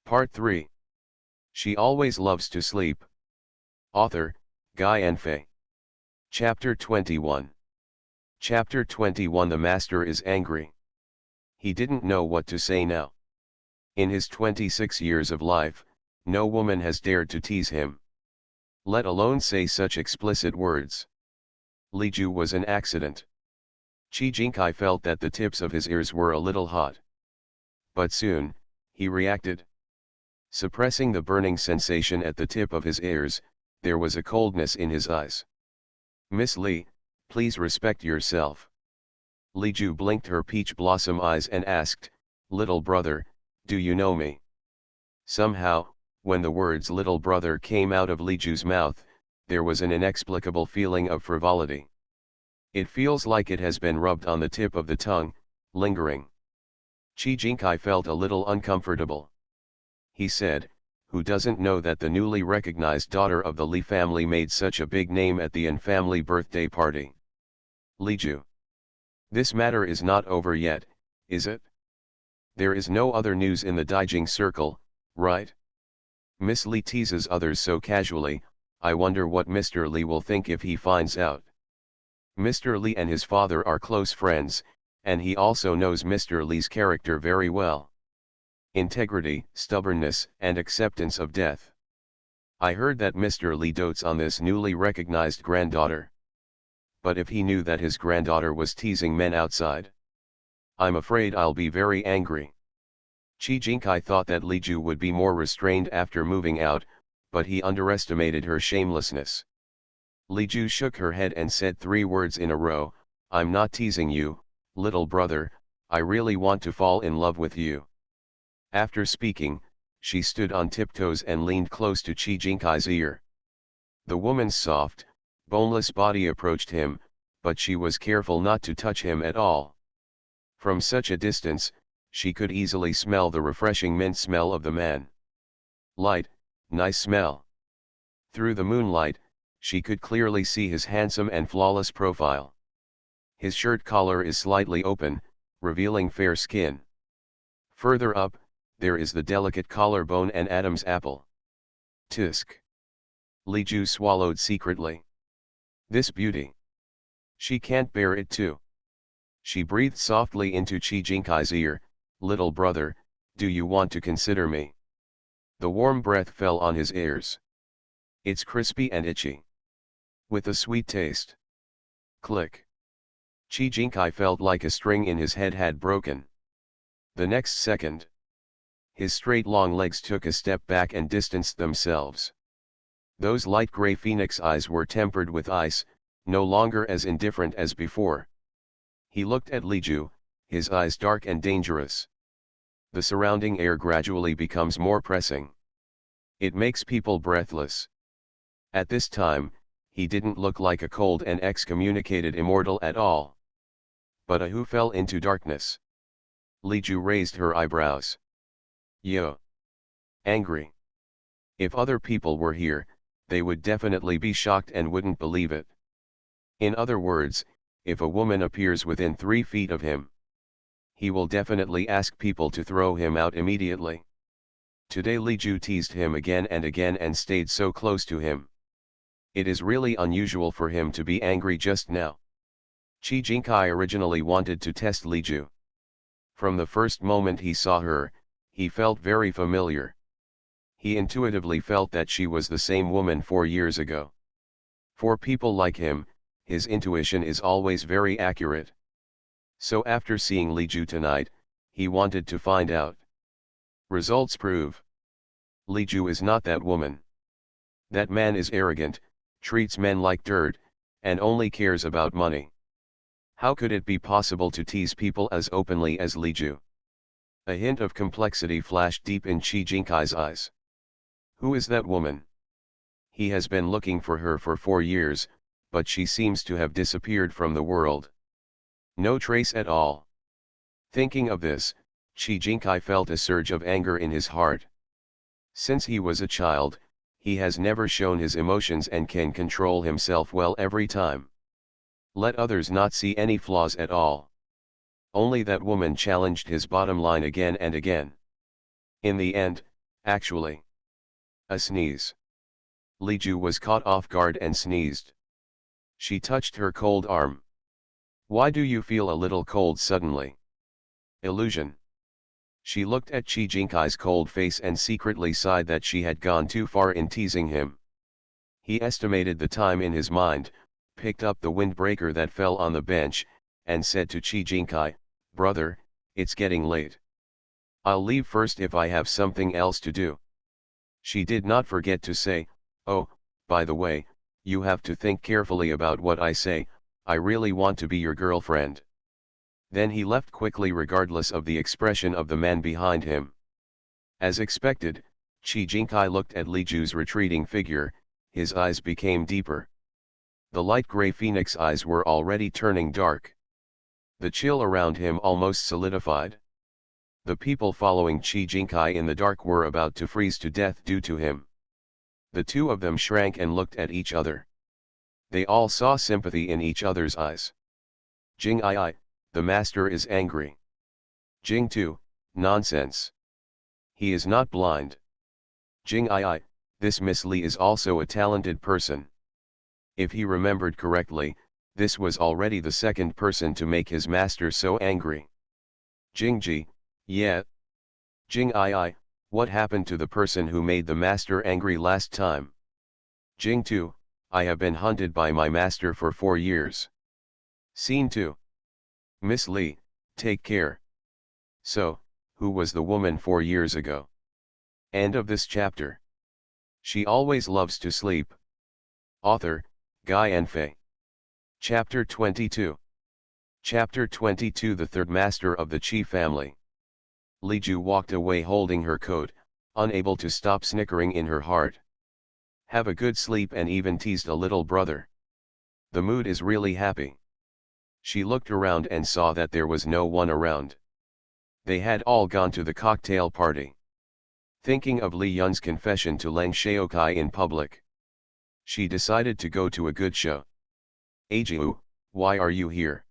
Part 3. She always loves to sleep. Author, Guy and Faye. Chapter 21. Chapter 21. The master is angry. He didn't know what to say now. In his 26 years of life, no woman has dared to tease him, let alone say such explicit words. Li Ju was an accident. Chi Jinkai felt that the tips of his ears were a little hot. But soon, he reacted. Suppressing the burning sensation at the tip of his ears, there was a coldness in his eyes. "Miss Li, please respect yourself." Li Ju blinked her peach blossom eyes and asked, "Little brother, do you know me?" Somehow, when the words little brother came out of Li Ju's mouth, there was an inexplicable feeling of frivolity. It feels like it has been rubbed on the tip of the tongue, lingering. Chi Jinkai felt a little uncomfortable. He said, "Who doesn't know that the newly recognized daughter of the Li family made such a big name at the An family birthday party?" Li Ju. "This matter is not over yet, is it? There is no other news in the Daijing circle, right? Miss Li teases others so casually, I wonder what Mr. Li will think if he finds out. Mr. Li and his father are close friends, and he also knows Mr. Li's character very well. Integrity, stubbornness, and acceptance of death. I heard that Mr. Li dotes on this newly recognized granddaughter. But if he knew that his granddaughter was teasing men outside, I'm afraid I'll be very angry." Chi Jinkai thought that Li Ju would be more restrained after moving out, but he underestimated her shamelessness. Li Ju shook her head and said 3 words in a row, "I'm not teasing you, little brother, I really want to fall in love with you." After speaking, she stood on tiptoes and leaned close to Chi Jinkai's ear. The woman's soft, boneless body approached him, but she was careful not to touch him at all. From such a distance, she could easily smell the refreshing mint smell of the man. Light, nice smell. Through the moonlight, she could clearly see his handsome and flawless profile. His shirt collar is slightly open, revealing fair skin. Further up, there is the delicate collarbone and Adam's apple. Tisk. Li Ju swallowed secretly. This beauty. She can't bear it too. She breathed softly into Chi Jinkai's ear, "Little brother, do you want to consider me?" The warm breath fell on his ears. It's crispy and itchy, with a sweet taste. Click. Chi Jinkai felt like a string in his head had broken. The next second, his straight long legs took a step back and distanced themselves. Those light gray phoenix eyes were tempered with ice, no longer as indifferent as before. He looked at Li Ju, his eyes dark and dangerous. The surrounding air gradually becomes more pressing. It makes people breathless. At this time, he didn't look like a cold and excommunicated immortal at all, but a who fell into darkness. Li Ju raised her eyebrows. Yo. Angry. If other people were here, they would definitely be shocked and wouldn't believe it. In other words, if a woman appears within 3 feet of him, he will definitely ask people to throw him out immediately. Today Li Ju teased him again and stayed so close to him. It is really unusual for him to be angry just now. Chi Jinkai originally wanted to test Li Ju. From the first moment he saw her, he felt very familiar. He intuitively felt that she was the same woman 4 years ago. For people like him, his intuition is always very accurate. So after seeing Li Ju tonight, he wanted to find out. Results prove. Li Ju is not that woman. That man is arrogant, treats men like dirt, and only cares about money. How could it be possible to tease people as openly as Li Ju? A hint of complexity flashed deep in Chi Jinkai's eyes. Who is that woman? He has been looking for her for 4 years, but she seems to have disappeared from the world. No trace at all. Thinking of this, Chi Jinkai felt a surge of anger in his heart. Since he was a child, he has never shown his emotions and can control himself well every time. Let others not see any flaws at all. Only that woman challenged his bottom line again and again. In the end, Actually. A sneeze. Li Ju was caught off guard and sneezed. She touched her cold arm. Why do you feel a little cold suddenly? Illusion. She looked at Qi Jinkai's cold face and secretly sighed that she had gone too far in teasing him. He estimated the time in his mind, picked up the windbreaker that fell on the bench, and said to Qi Jinkai, "Brother, it's getting late. I'll leave first if I have something else to do." She did not forget to say, "Oh, by the way, you have to think carefully about what I say, I really want to be your girlfriend." Then he left quickly regardless of the expression of the man behind him. As expected, Qi Jinkai looked at Li Ju's retreating figure, his eyes became deeper. The light gray phoenix eyes were already turning dark. The chill around him almost solidified. The people following Qi Jinkai in the dark were about to freeze to death due to him. The two of them shrank and looked at each other. They all saw sympathy in each other's eyes. Jing I, the master is angry. Jing 2, nonsense. He is not blind. Jing I, this Miss Li is also a talented person. If he remembered correctly, this was already the second person to make his master so angry. Jing Ji, yeah. Jing I, what happened to the person who made the master angry last time? Jing 2, I have been hunted by my master for 4 years. Scene 2. Miss Li, take care. So, who was the woman 4 years ago? End of this chapter. She always loves to sleep. Author, Guy Enfei. Chapter 22. Chapter 22. The third master of the Qi family. Li Ju walked away holding her coat, unable to stop snickering in her heart. Have a good sleep, and even teased a little brother. The mood is really happy. She looked around and saw that there was no one around. They had all gone to the cocktail party. Thinking of Li Yun's confession to Leng Shaokai in public, she decided to go to a good show. "Ajiu, why are you here?"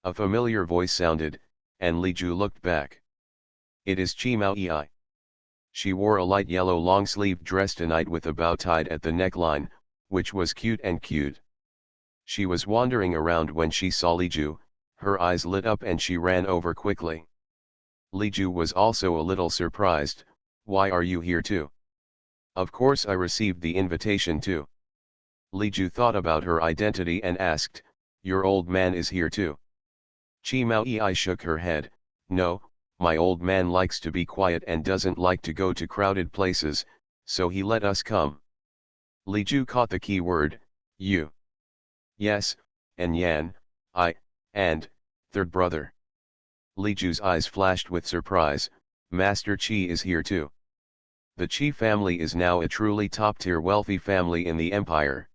A familiar voice sounded, and Li Ju looked back. It is Qi Mao Yi. She wore a light yellow long-sleeved dress tonight with a bow tied at the neckline, which was cute. She was wandering around when she saw Li Ju, her eyes lit up and she ran over quickly. Li Ju was also a little surprised. "Why are you here too?" "Of course I received the invitation too." Li Ju thought about her identity and asked, "Your old man is here too?" Qi Mao Yi shook her head, "No, my old man likes to be quiet and doesn't like to go to crowded places, so he let us come." Li Ju caught the key word, "you." "Yes, and Yan, and, third brother." Li Ju's eyes flashed with surprise. "Master Qi is here too." The Qi family is now a truly top-tier wealthy family in the empire.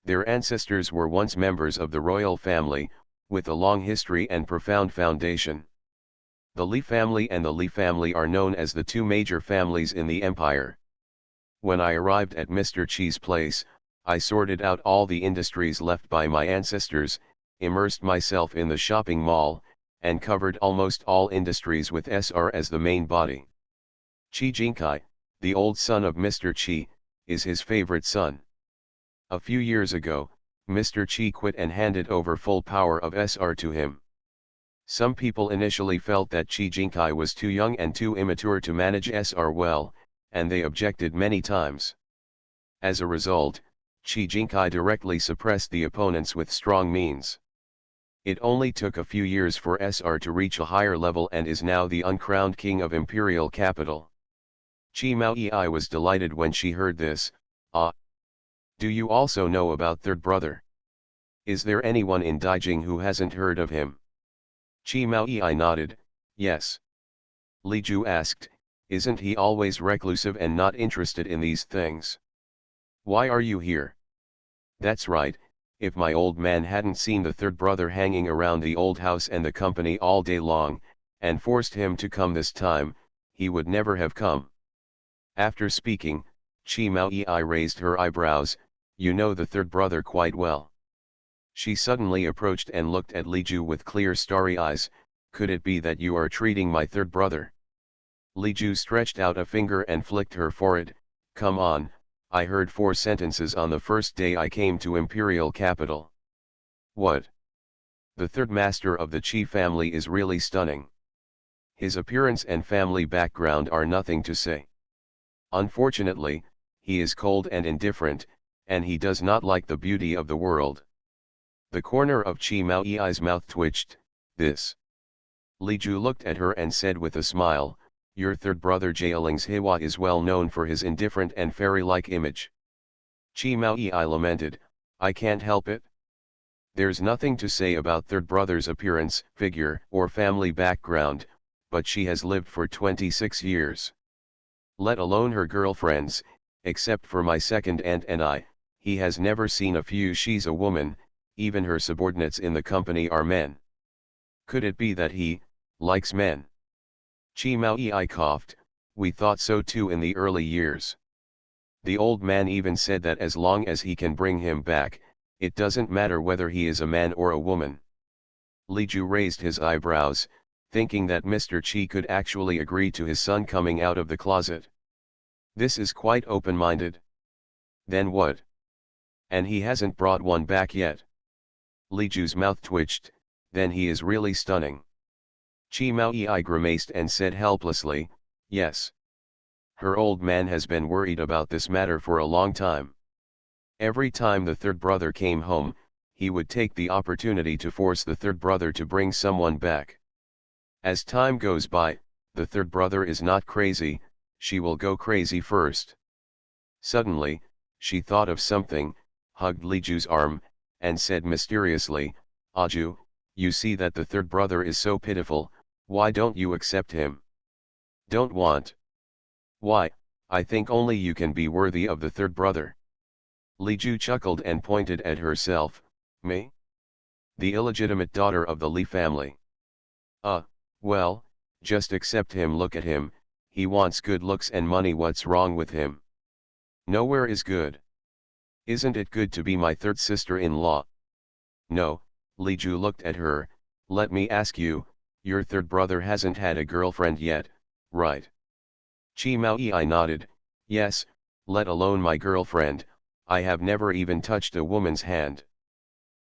Their ancestors were once members of the royal family, with a long history and profound foundation. The Li family and the Li family are known as the two major families in the empire. When I arrived at Mr. Qi's place, I sorted out all the industries left by my ancestors, immersed myself in the shopping mall, and covered almost all industries with SR as the main body. Qi Jinkai, the old son of Mr. Qi, is his favorite son. A few years ago, Mr. Qi quit and handed over full power of SR to him. Some people initially felt that Qi Jinkai was too young and too immature to manage SR well, and they objected many times. As a result, Qi Jinkai directly suppressed the opponents with strong means. It only took a few years for SR to reach a higher level and is now the uncrowned king of imperial capital. Qi Mao Yi was delighted when she heard this. "Ah! Do you also know about third brother? Is there anyone in Daijing who hasn't heard of him?" Qi Mao Yi nodded, "Yes." Li Ju asked, "Isn't he always reclusive and not interested in these things? Why are you here?" "That's right, if my old man hadn't seen the third brother hanging around the old house and the company all day long, and forced him to come this time, he would never have come." After speaking, Qi Mao Yi raised her eyebrows. "You know the third brother quite well." She suddenly approached and looked at Li Ju with clear starry eyes. "Could it be that you are treating my third brother?" Li Ju stretched out a finger and flicked her forehead. Come on, I heard 4 sentences on the first day I came to Imperial Capital. What? The third master of the Qi family is really stunning. His appearance and family background are nothing to say. Unfortunately, he is cold and indifferent, and he does not like the beauty of the world. The corner of Qi Mao Yi's mouth twitched. This. Li Ju looked at her and said with a smile, your third brother Jialing's Hiwa is well known for his indifferent and fairy-like image. Qi Mao Yi lamented, I can't help it. There's nothing to say about third brother's appearance, figure, or family background, but she has lived for 26 years. Let alone her girlfriends, except for my second aunt and I, he has never seen a few. She's a woman, even her subordinates in the company are men. Could it be that he likes men? Qi Mao Yi coughed, we thought so too in the early years. The old man even said that as long as he can bring him back, it doesn't matter whether he is a man or a woman. Li Ju raised his eyebrows, thinking that Mr. Qi could actually agree to his son coming out of the closet. This is quite open-minded. Then what? And he hasn't brought one back yet. Li Ju's mouth twitched, then he is really stunning. Qi Mao Yi grimaced and said helplessly, yes. Her old man has been worried about this matter for a long time. Every time the third brother came home, he would take the opportunity to force the third brother to bring someone back. As time goes by, the third brother is not crazy, she will go crazy first. Suddenly, she thought of something, hugged Li Ju's arm, and said mysteriously, Aju, you see that the third brother is so pitiful, why don't you accept him? Don't want. Why, I think only you can be worthy of the third brother. Li Ju chuckled and pointed at herself, me? The illegitimate daughter of the Li family. Well, just accept him. Look at him, he wants good looks and money. What's wrong with him? Nowhere is good. Isn't it good to be my third sister-in-law? No, Li Ju looked at her, let me ask you, your third brother hasn't had a girlfriend yet, right? Qi Mao Yi nodded, yes, let alone my girlfriend, I have never even touched a woman's hand.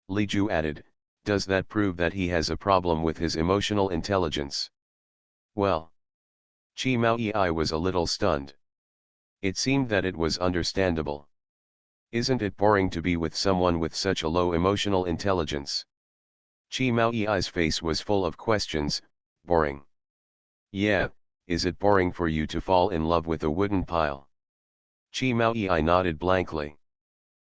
Li Ju added, does that prove that he has a problem with his emotional intelligence? Well. Qi Mao Yi was a little stunned. It seemed that it was understandable. Isn't it boring to be with someone with such a low emotional intelligence? Qi Mao Yi's face was full of questions. Boring? Yeah, is it boring for you to fall in love with a wooden pile? Qi Mao Yi nodded blankly.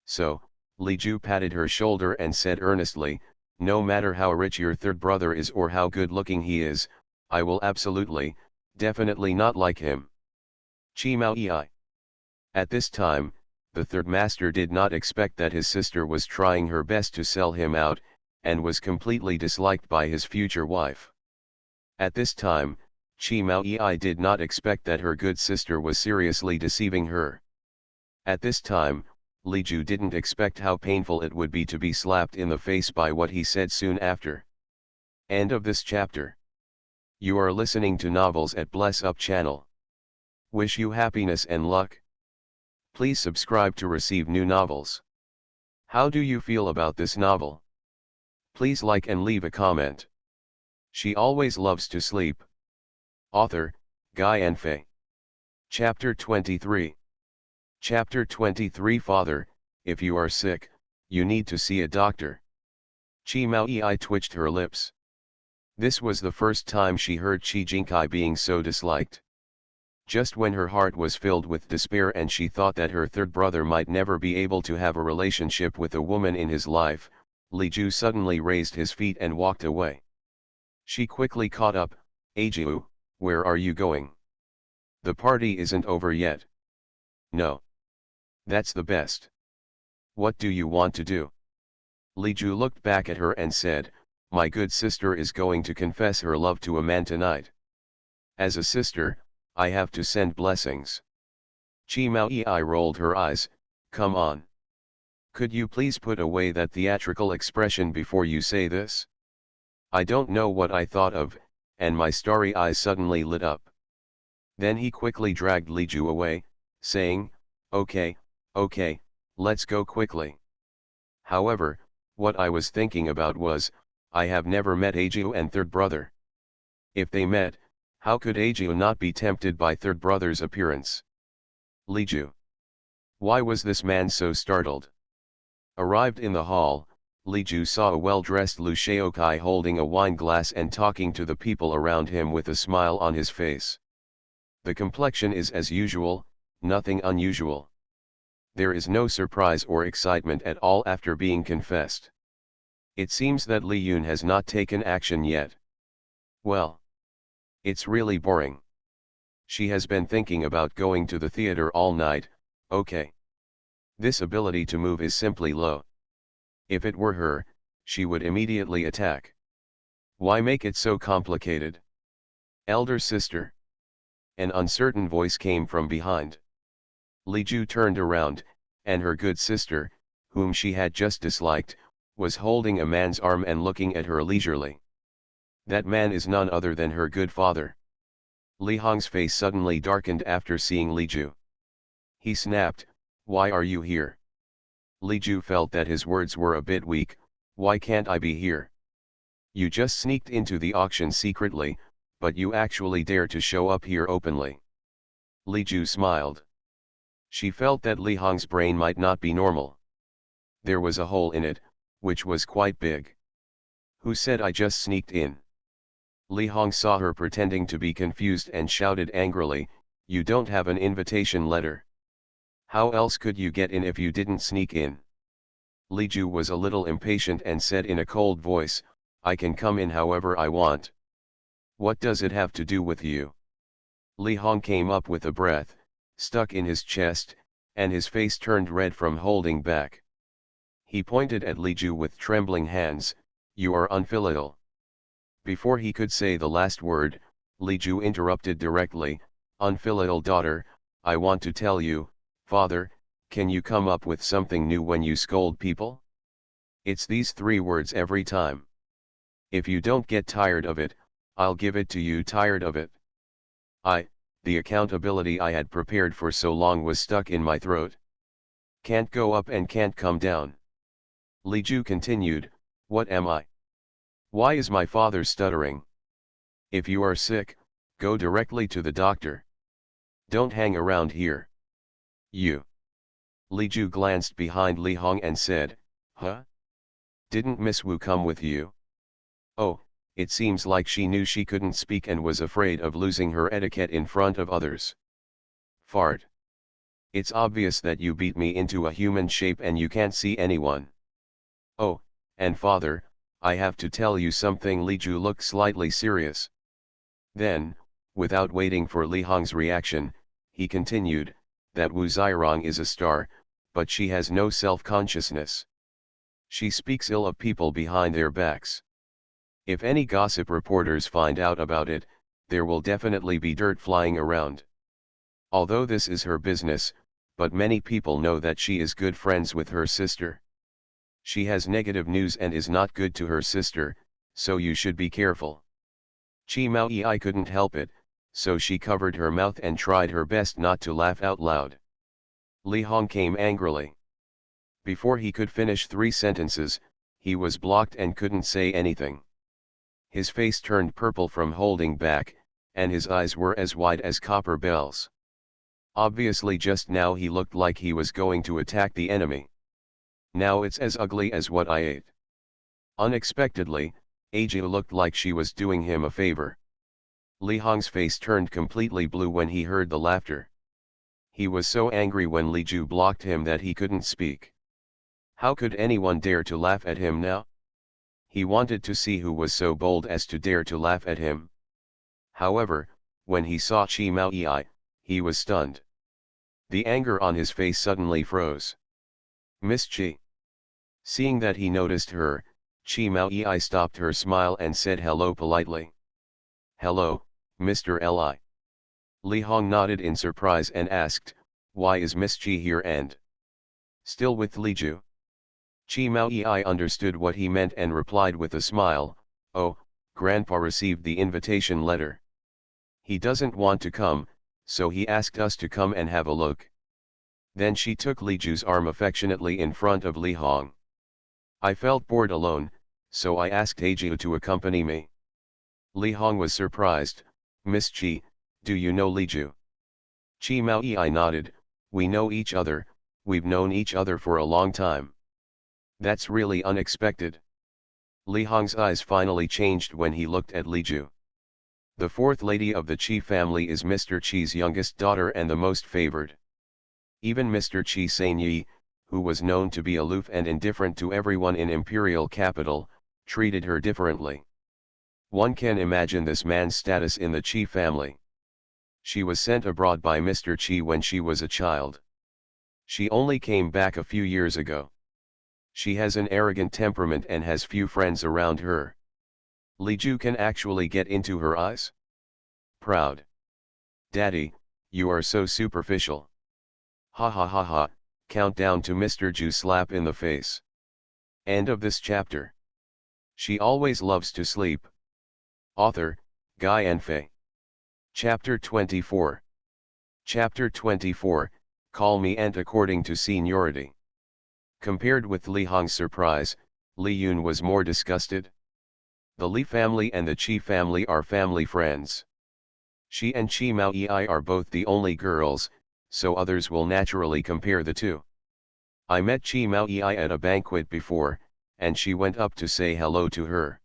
So, Li Ju patted her shoulder and said earnestly, no matter how rich your third brother is or how good looking he is, I will absolutely, definitely not like him. Qi Mao Yi. At this time, the third master did not expect that his sister was trying her best to sell him out, and was completely disliked by his future wife. At this time, Qi Mao Yi did not expect that her good sister was seriously deceiving her. At this time, Li Ju didn't expect how painful it would be to be slapped in the face by what he said soon after. End of this chapter. You are listening to Novels at Bless Up channel. Wish you happiness and luck. Please subscribe to receive new novels. How do you feel about this novel? Please like and leave a comment. She always loves to sleep. Author, Guy and Fei. Chapter 23. Chapter 23. Father, if you are sick, you need to see a doctor. Qi Mao Yi twitched her lips. This was the first time she heard Qi Jinkai being so disliked. Just when her heart was filled with despair and she thought that her third brother might never be able to have a relationship with a woman in his life, Li Ju suddenly raised his feet and walked away. She quickly caught up, Ajiu, where are you going? The party isn't over yet. No. That's the best. What do you want to do? Li Ju looked back at her and said, my good sister is going to confess her love to a man tonight. As a sister, I have to send blessings. Qi Mao Yi rolled her eyes, come on. Could you please put away that theatrical expression before you say this? I don't know what I thought of, and my starry eyes suddenly lit up. Then he quickly dragged Li Ju away, saying, "Okay, okay, let's go quickly." However, what I was thinking about was, I have never met Ajiu and third brother. If they met, how could Ajiu not be tempted by third brother's appearance? Li Ju. Why was this man so startled? Arrived in the hall, Li Ju saw a well-dressed Lu Shaokai holding a wine glass and talking to the people around him with a smile on his face. The complexion is as usual, nothing unusual. There is no surprise or excitement at all after being confessed. It seems that Li Yun has not taken action yet. Well, it's really boring. She has been thinking about going to the theater all night. Okay. This ability to move is simply low. If it were her, she would immediately attack. Why make it so complicated? Elder sister. An uncertain voice came from behind. Li Ju turned around, and her good sister, whom she had just disliked, was holding a man's arm and looking at her leisurely. That man is none other than her good father. Li Hong's face suddenly darkened after seeing Li Ju. He snapped, "Why are you here?" Li Ju felt that his words were a bit weak. "Why can't I be here? You just sneaked into the auction secretly, but you actually dare to show up here openly." Li Ju smiled. She felt that Li Hong's brain might not be normal. There was a hole in it, which was quite big. "Who said I just sneaked in?" Li Hong saw her pretending to be confused and shouted angrily, "You don't have an invitation letter. How else could you get in if you didn't sneak in?" Li Ju was a little impatient and said in a cold voice, "I can come in however I want. What does it have to do with you?" Li Hong came up with a breath, stuck in his chest, and his face turned red from holding back. He pointed at Li Ju with trembling hands, "You are unfilial." Before he could say the last word, Li Ju interrupted directly, "Unfilial daughter, I want to tell you, father, can you come up with something new when you scold people? It's these 3 words every time. If you don't get tired of it, I'll give it to you tired of it." The accountability I had prepared for so long was stuck in my throat. Can't go up and can't come down. Li Ju continued, "What am I? Why is my father stuttering? If you are sick, go directly to the doctor. Don't hang around here. You." Li Ju glanced behind Li Hong and said, "Huh? Didn't Miss Wu come with you?" Oh, it seems like she knew she couldn't speak and was afraid of losing her etiquette in front of others. Fart. It's obvious that you beat me into a human shape and you can't see anyone. Oh, and father, I have to tell you something." Li Ju looked slightly serious. Then, without waiting for Li Hong's reaction, he continued, "That Wu Zirong is a star, but she has no self-consciousness. She speaks ill of people behind their backs. If any gossip reporters find out about it, there will definitely be dirt flying around. Although this is her business, but many people know that she is good friends with her sister. She has negative news and is not good to her sister, so you should be careful." Chi Mao Yi couldn't help it, so she covered her mouth and tried her best not to laugh out loud. Li Hong came angrily. Before he could finish 3 sentences, he was blocked and couldn't say anything. His face turned purple from holding back, and his eyes were as wide as copper bells. Obviously just now he looked like he was going to attack the enemy. Now it's as ugly as what I ate. Unexpectedly, Ajiu looked like she was doing him a favor. Li Hong's face turned completely blue when he heard the laughter. He was so angry when Li Ju blocked him that he couldn't speak. How could anyone dare to laugh at him now? He wanted to see who was so bold as to dare to laugh at him. However, when he saw Chi Mao Yi, he was stunned. The anger on his face suddenly froze. "Miss Chi." Seeing that he noticed her, Chi Mao Yi stopped her smile and said hello politely. "Hello, Mr. Li." Li Hong nodded in surprise and asked, "Why is Miss Chi here and still with Li Ju?" Chi Mao Yi understood what he meant and replied with a smile, "Oh, Grandpa received the invitation letter. He doesn't want to come, so he asked us to come and have a look. Then she took Li Ju's arm affectionately in front of Li Hong. I felt bored alone, so I asked Ajiu to accompany me. Li Hong was surprised. Miss Chi, do you know Li Ju? Chi Mao Yi nodded. We know each other, we've known each other for a long time. That's really unexpected. Li Hong's eyes finally changed when he looked at Li Ju. The fourth lady of the Chi family is Mr. Chi's youngest daughter and the most favored. Even Mr. Chi Sanyi, who was known to be aloof and indifferent to everyone in imperial capital, treated her differently. One can imagine this man's status in the Chi family. She was sent abroad by Mr. Chi when she was a child. She only came back a few years ago. She has an arrogant temperament and has few friends around her. Li Ju can actually get into her eyes. Proud. Daddy, you are so superficial. Ha ha ha ha, countdown to Mr. Ju slap in the face. End of this chapter. She always loves to sleep. Author, Guy and Fei. Chapter 24. Chapter 24, Call Me Aunt according to seniority. Compared with Li Hong's surprise, Li Yun was more disgusted. The Li family and the Chi family are family friends. She and Chi Mao Yi are both the only girls, so others will naturally compare the two. I met Chi Mao Yi at a banquet before, and she went up to say hello to her.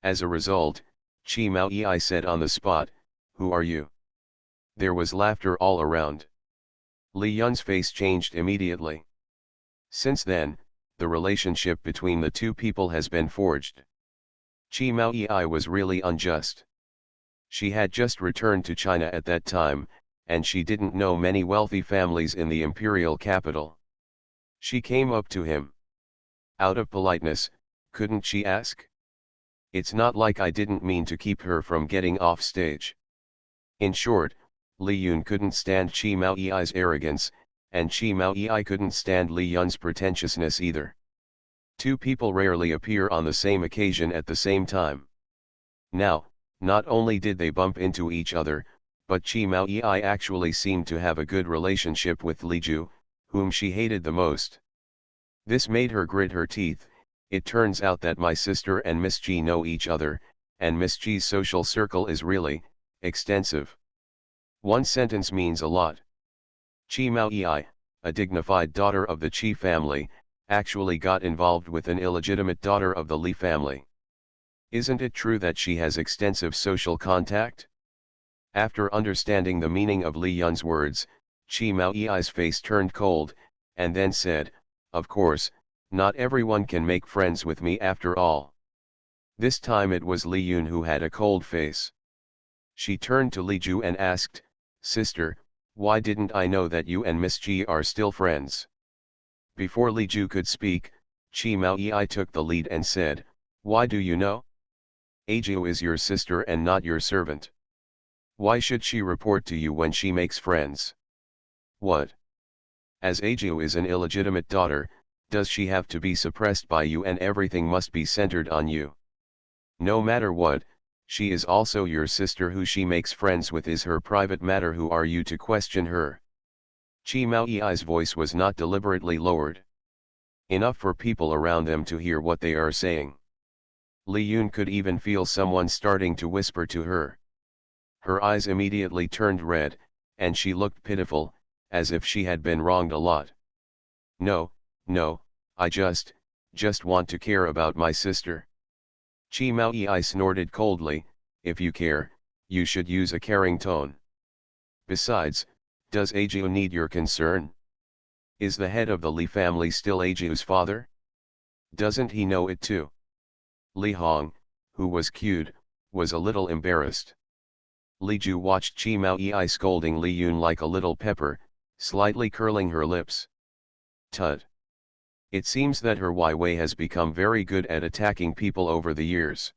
As a result, Chi Mao Yi said on the spot, "Who are you?" There was laughter all around. Li Yun's face changed immediately. Since then, the relationship between the two people has been forged. Chi Mao Yi was really unjust. She had just returned to China at that time, and she didn't know many wealthy families in the imperial capital. She came up to him. Out of politeness, couldn't she ask? It's not like I didn't mean to keep her from getting off stage. In short, Li Yun couldn't stand Chi Mao Yi's arrogance, and Chi Mao Yi couldn't stand Li Yun's pretentiousness either. Two people rarely appear on the same occasion at the same time. Now, not only did they bump into each other, but Chi Mao Yi actually seemed to have a good relationship with Li Ju, whom she hated the most. This made her grit her teeth. It turns out that my sister and Miss Chi know each other, and Miss Chi's social circle is really extensive. One sentence means a lot. Chi Mao Yi, a dignified daughter of the Chi family, actually got involved with an illegitimate daughter of the Li family. Isn't it true that she has extensive social contact? After understanding the meaning of Li Yun's words, Chi Mao Yi's face turned cold, and then said, "Of course, not everyone can make friends with me after all." This time it was Li Yun who had a cold face. She turned to Li Ju and asked, "Sister, why didn't I know that you and Miss Chi are still friends?" Before Li Ju could speak, Chi Mao Yi took the lead and said, "Why do you know? Ajiu is your sister and not your servant. Why should she report to you when she makes friends? What? As Ajiu is an illegitimate daughter, does she have to be suppressed by you and everything must be centered on you? No matter what, she is also your sister. Who she makes friends with is her private matter. Who are you to question her?" Chi Mao Yi's voice was not deliberately lowered. Enough for people around them to hear what they are saying. Li Yun could even feel someone starting to whisper to her. Her eyes immediately turned red, and she looked pitiful, as if she had been wronged a lot. No, I just want to care about my sister." Chi Mao Yi snorted coldly, "If you care, you should use a caring tone. Besides, does Ajiu need your concern? Is the head of the Li family still Ajiu's father? Doesn't he know it too?" Li Hong, who was cute, was a little embarrassed. Li Ju watched Chi Mao Yi scolding Li Yun like a little pepper, slightly curling her lips. Tut. It seems that her Wei has become very good at attacking people over the years.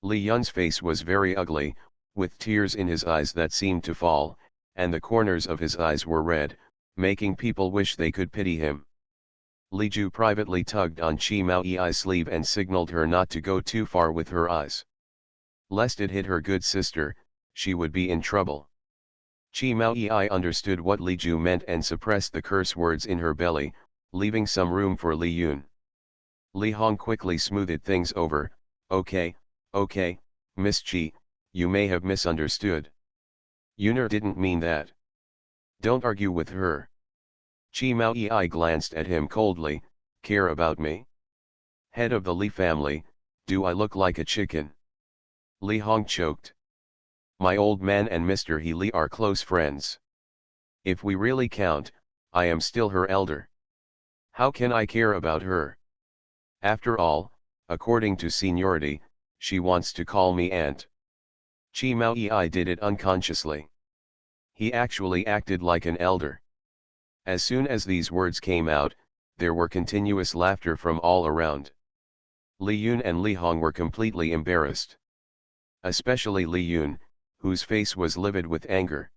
Li Yun's face was very ugly, with tears in his eyes that seemed to fall, and the corners of his eyes were red, making people wish they could pity him. Li Ju privately tugged on Chi Mao Yi's sleeve and signaled her not to go too far with her eyes. Lest it hit her good sister, she would be in trouble. Chi Mao Yi understood what Li Ju meant and suppressed the curse words in her belly, leaving some room for Li Yun. Li Hong quickly smoothed things over. Okay, Miss Chi, you may have misunderstood. Yuner didn't mean that. Don't argue with her. Chi Mao Yi glanced at him coldly. Care about me? Head of the Li family, do I look like a chicken? Li Hong choked. My old man and Mr. He Li are close friends. If we really count, I am still her elder. How can I care about her? After all, according to seniority, she wants to call me aunt. Chi Mao Yi did it unconsciously. He actually acted like an elder. As soon as these words came out, there were continuous laughter from all around. Li Yun and Li Hong were completely embarrassed. Especially Li Yun, whose face was livid with anger.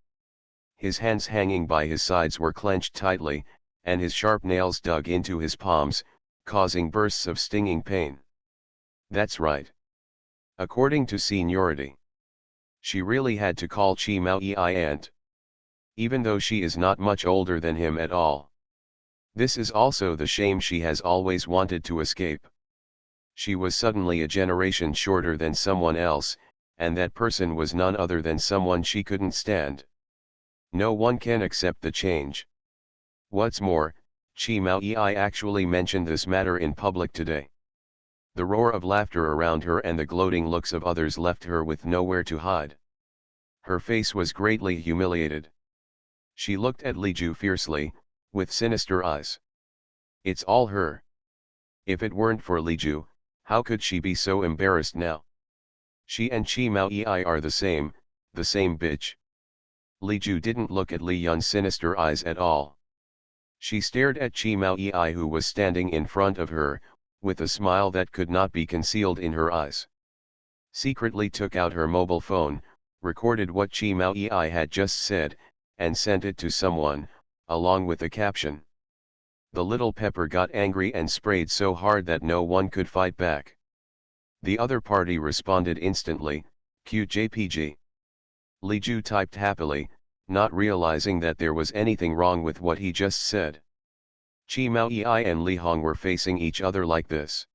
His hands hanging by his sides were clenched tightly, and his sharp nails dug into his palms, causing bursts of stinging pain. That's right. According to seniority, she really had to call Chi Mao Yi aunt. Even though she is not much older than him at all. This is also the shame she has always wanted to escape. She was suddenly a generation shorter than someone else, and that person was none other than someone she couldn't stand. No one can accept the change. What's more, Chi Mao Yi actually mentioned this matter in public today. The roar of laughter around her and the gloating looks of others left her with nowhere to hide. Her face was greatly humiliated. She looked at Li Ju fiercely, with sinister eyes. It's all her. If it weren't for Li Ju, how could she be so embarrassed now? She and Chi Mao Yi are the same bitch. Li Ju didn't look at Li Yun's sinister eyes at all. She stared at Chi Mao Yi who was standing in front of her, with a smile that could not be concealed in her eyes. Secretly took out her mobile phone, recorded what Chi Mao Yi had just said, and sent it to someone, along with a caption. The little pepper got angry and sprayed so hard that no one could fight back. The other party responded instantly, cute JPG. Li Ju typed happily, not realizing that there was anything wrong with what he just said. Chi Mao Yi and Li Hong were facing each other like this.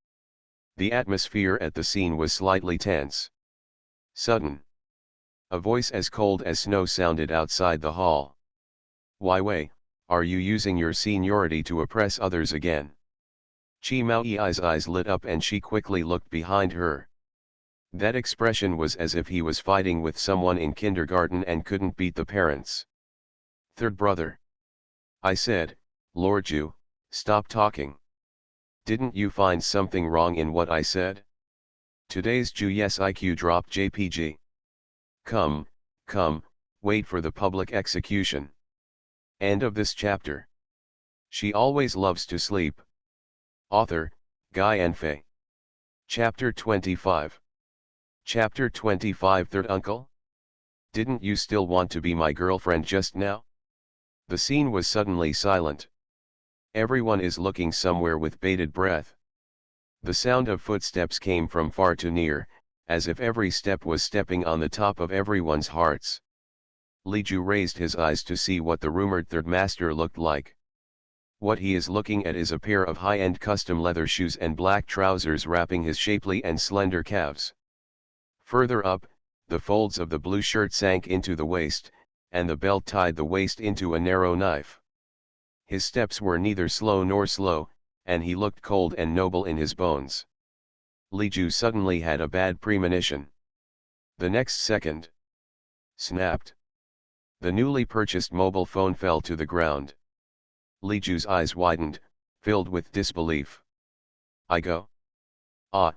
The atmosphere at the scene was slightly tense. Sudden. A voice as cold as snow sounded outside the hall. Why Wei, are you using your seniority to oppress others again? Chi Mao Yi's eyes lit up and she quickly looked behind her. That expression was as if he was fighting with someone in kindergarten and couldn't beat the parents. Third brother. I said, Lord Ju, stop talking. Didn't you find something wrong in what I said? Today's Ju yes IQ dropped JPG. Come, wait for the public execution. End of this chapter. She always loves to sleep. Author, Guy and Fei. Chapter 25. Chapter 25 Third Uncle? Didn't you still want to be my girlfriend just now? The scene was suddenly silent. Everyone is looking somewhere with bated breath. The sound of footsteps came from far to near, as if every step was stepping on the top of everyone's hearts. Li Ju raised his eyes to see what the rumored third master looked like. What he is looking at is a pair of high-end custom leather shoes and black trousers wrapping his shapely and slender calves. Further up, the folds of the blue shirt sank into the waist, and the belt tied the waist into a narrow knife. His steps were neither slow nor slow, and he looked cold and noble in his bones. Li Ju suddenly had a bad premonition. The next second. Snapped. The newly purchased mobile phone fell to the ground. Li Ju's eyes widened, filled with disbelief. I go. Ah,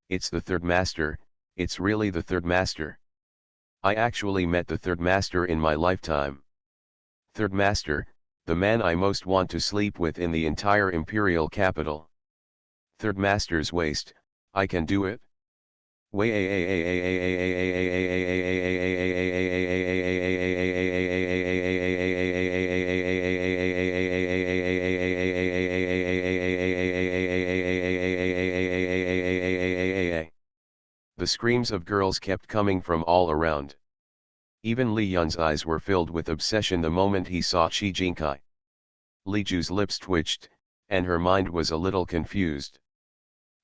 it's the third master, it's really the third master. I actually met the third master in my lifetime. Third master, the man I most want to sleep with in the entire imperial capital. Third master's waist, I can do it. The screams of girls kept coming from all around. Even Li Yun's eyes were filled with obsession the moment he saw Qi Jinkai. Li Ju's lips twitched, and her mind was a little confused.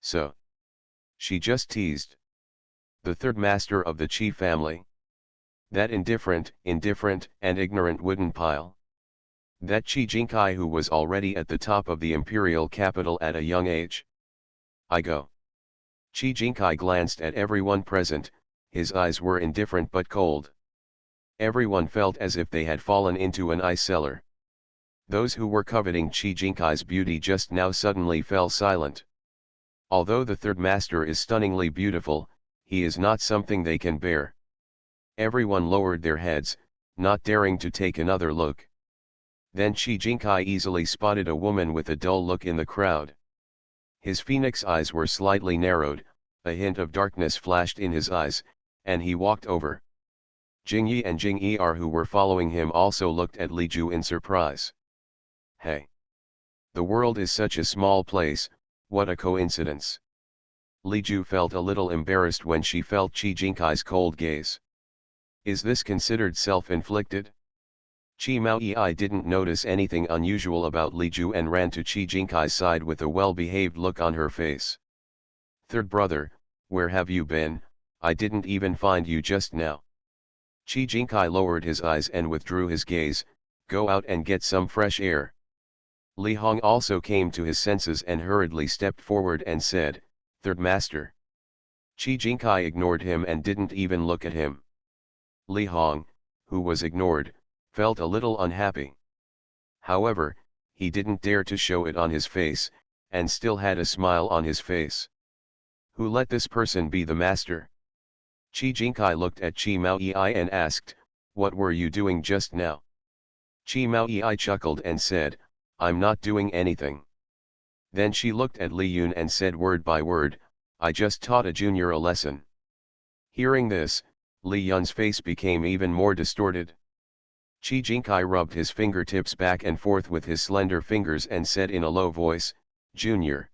So, she just teased the third master of the Qi family. That indifferent, and ignorant wooden pile. That Qi Jinkai who was already at the top of the imperial capital at a young age. I go. Qi Jinkai glanced at everyone present, his eyes were indifferent but cold. Everyone felt as if they had fallen into an ice cellar. Those who were coveting Qi Jinkai's beauty just now suddenly fell silent. Although the third master is stunningly beautiful, he is not something they can bear. Everyone lowered their heads, not daring to take another look. Then Qi Jinkai easily spotted a woman with a dull look in the crowd. His phoenix eyes were slightly narrowed, a hint of darkness flashed in his eyes, and he walked over. Jingyi and Jing-Er who were following him also looked at Li Ju in surprise. Hey! The world is such a small place, what a coincidence. Li Ju felt a little embarrassed when she felt Qi Jinkai's cold gaze. Is this considered self-inflicted? Qi Maoyi didn't notice anything unusual about Li Ju and ran to Qi Jinkai's side with a well-behaved look on her face. Third brother, where have you been? I didn't even find you just now. Qi Jinkai lowered his eyes and withdrew his gaze. Go out and get some fresh air. Li Hong also came to his senses and hurriedly stepped forward and said, Third master. Qi Jinkai ignored him and didn't even look at him. Li Hong, who was ignored, felt a little unhappy. However, he didn't dare to show it on his face, and still had a smile on his face. Who let this person be the master? Qi Jinkai looked at Qi Maoyi and asked, What were you doing just now? Qi Maoyi chuckled and said, I'm not doing anything. Then she looked at Li Yun and said word by word, I just taught a junior a lesson. Hearing this, Li Yun's face became even more distorted. Qi Jinkai rubbed his fingertips back and forth with his slender fingers and said in a low voice, Junior.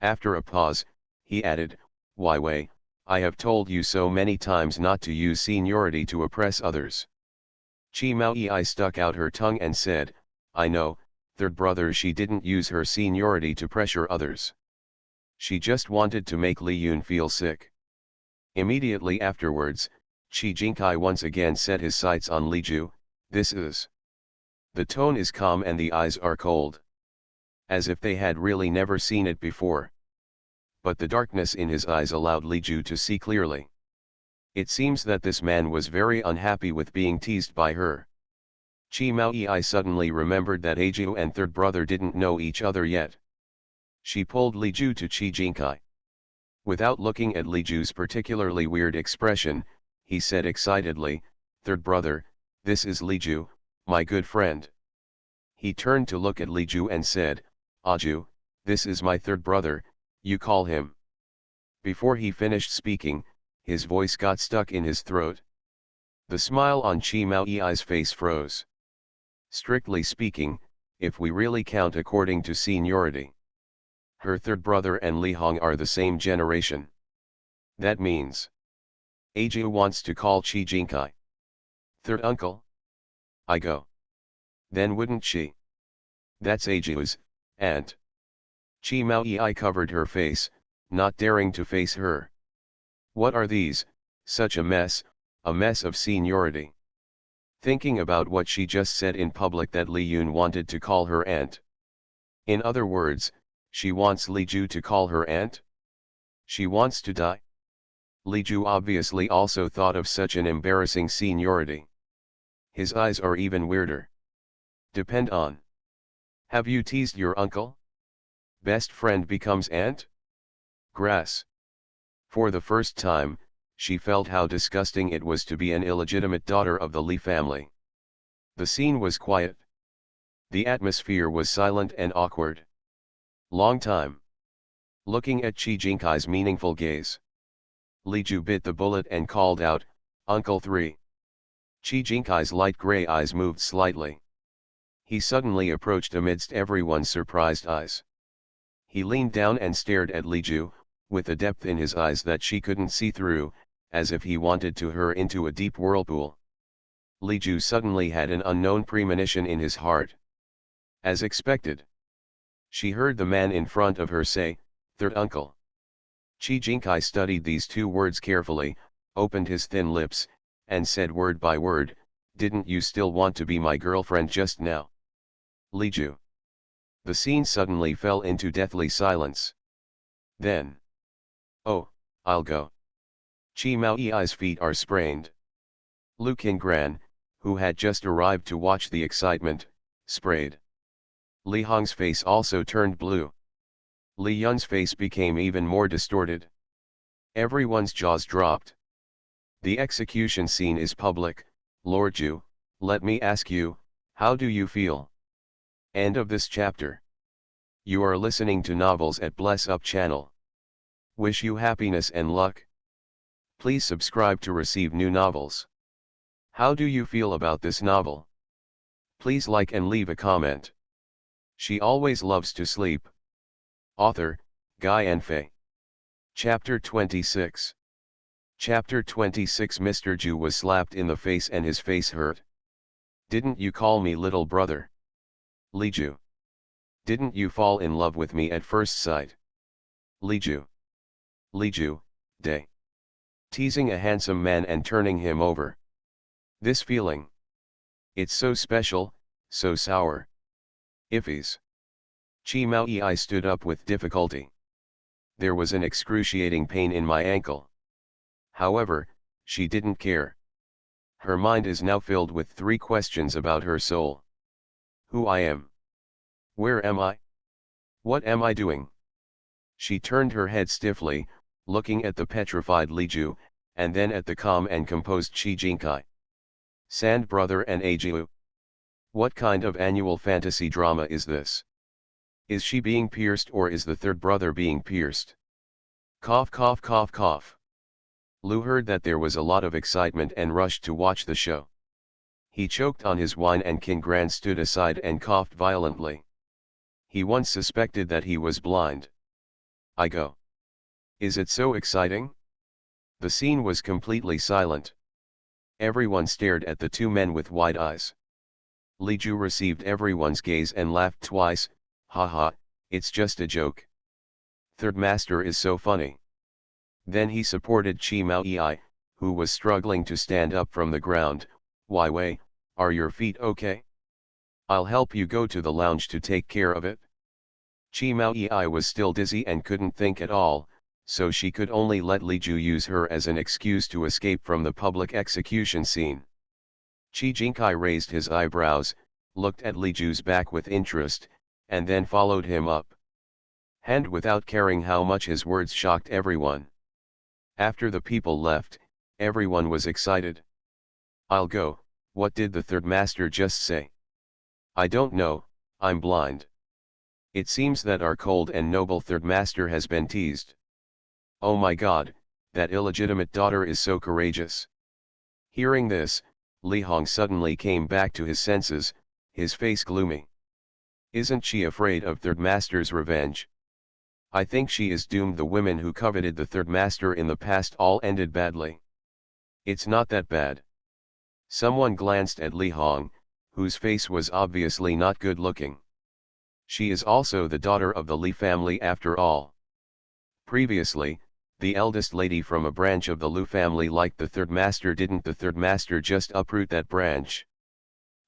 After a pause, he added, Why Wei, I have told you so many times not to use seniority to oppress others. Qi Maoyi stuck out her tongue and said, I know, third brother, she didn't use her seniority to pressure others. She just wanted to make Li Yun feel sick. Immediately afterwards, Qi Jinkai once again set his sights on Li Ju. This is. The tone is calm and the eyes are cold. As if they had really never seen it before. But the darkness in his eyes allowed Li Ju to see clearly. It seems that this man was very unhappy with being teased by her. Qi Maoyi suddenly remembered that Ajiu and third brother didn't know each other yet. She pulled Li Ju to Qi Jinkai. Without looking at Li Ju's particularly weird expression, he said excitedly, Third brother, this is Li Ju, my good friend. He turned to look at Li Ju and said, Aju, this is my third brother, you call him. Before he finished speaking, his voice got stuck in his throat. The smile on Qi Maoyi's face froze. Strictly speaking, if we really count according to seniority, her third brother and Li Hong are the same generation. That means Ajiu wants to call Qi Jinkai third uncle? I go. Then wouldn't she? That's Ajiu's aunt. Qi Maoyi covered her face, not daring to face her. What are these, such a mess of seniority. Thinking about what she just said in public that Li Yun wanted to call her aunt. In other words, she wants Li Ju to call her aunt? She wants to die? Li Ju obviously also thought of such an embarrassing seniority. His eyes are even weirder. Depend on. Have you teased your uncle? Best friend becomes aunt? Grass. For the first time, she felt how disgusting it was to be an illegitimate daughter of the Li family. The scene was quiet. The atmosphere was silent and awkward. Long time. Looking at Qi Jinkai's meaningful gaze, Li Ju bit the bullet and called out, Uncle 3. Qi Jinkai's light gray eyes moved slightly. He suddenly approached amidst everyone's surprised eyes. He leaned down and stared at Li Ju, with a depth in his eyes that she couldn't see through, as if he wanted to her into a deep whirlpool. Li Ju suddenly had an unknown premonition in his heart. As expected, she heard the man in front of her say, "Third uncle." Chi Jinkai studied these two words carefully, opened his thin lips, and said word by word, "Didn't you still want to be my girlfriend just now?" Li Ju. The scene suddenly fell into deathly silence. Then, "Oh, I'll go. Chi Mao Yi's feet are sprained." Lu Qingran, who had just arrived to watch the excitement, sprayed. Li Hong's face also turned blue. Li Yun's face became even more distorted. Everyone's jaws dropped. The execution scene is public. Lord Ju, let me ask you, how do you feel? End of this chapter. You are listening to Novels at Bless Up channel. Wish you happiness and luck. Please subscribe to receive new novels. How do you feel about this novel? Please like and leave a comment. She always loves to sleep. Author, Guy and Fei. Chapter 26. Chapter 26. Mr. Ju was slapped in the face and his face hurt. "Didn't you call me little brother? Li Ju. Didn't you fall in love with me at first sight? Li Ju. Li Ju, day." Teasing a handsome man and turning him over. This feeling. It's so special, so sour. Iffies. Chi Mao Yi stood up with difficulty. There was an excruciating pain in my ankle. However, she didn't care. Her mind is now filled with 3 questions about her soul. Who I am? Where am I? What am I doing? She turned her head stiffly, looking at the petrified Li Ju, and then at the calm and composed Chi Jinkai. Sand brother and Ajiu. What kind of annual fantasy drama is this? Is she being pierced or is the third brother being pierced? Cough cough cough cough. Lu heard that there was a lot of excitement and rushed to watch the show. He choked on his wine and Qingran stood aside and coughed violently. He once suspected that he was blind. I go. Is it so exciting? The scene was completely silent. Everyone stared at the 2 men with wide eyes. Li Ju received everyone's gaze and laughed twice. "Haha, it's just a joke. Third master is so funny." Then he supported Chi Mao Yi, who was struggling to stand up from the ground. "Wai Wei, are your feet okay? I'll help you go to the lounge to take care of it." Chi Mao Yi was still dizzy and couldn't think at all, so she could only let Li Ju use her as an excuse to escape from the public execution scene. Chi Jinkai raised his eyebrows, looked at Li Ju's back with interest, and then followed him up. And without caring how much his words shocked everyone. After the people left, everyone was excited. "I'll go, what did the third master just say?" "I don't know, I'm blind." "It seems that our cold and noble third master has been teased." "Oh my God, that illegitimate daughter is so courageous." Hearing this, Li Hong suddenly came back to his senses, his face gloomy. "Isn't she afraid of third master's revenge? I think she is doomed. The women who coveted the third master in the past all ended badly. It's not that bad." Someone glanced at Li Hong, whose face was obviously not good looking. She is also the daughter of the Li family after all. Previously, the eldest lady from a branch of the Lu family liked the third master. Didn't the third master just uproot that branch?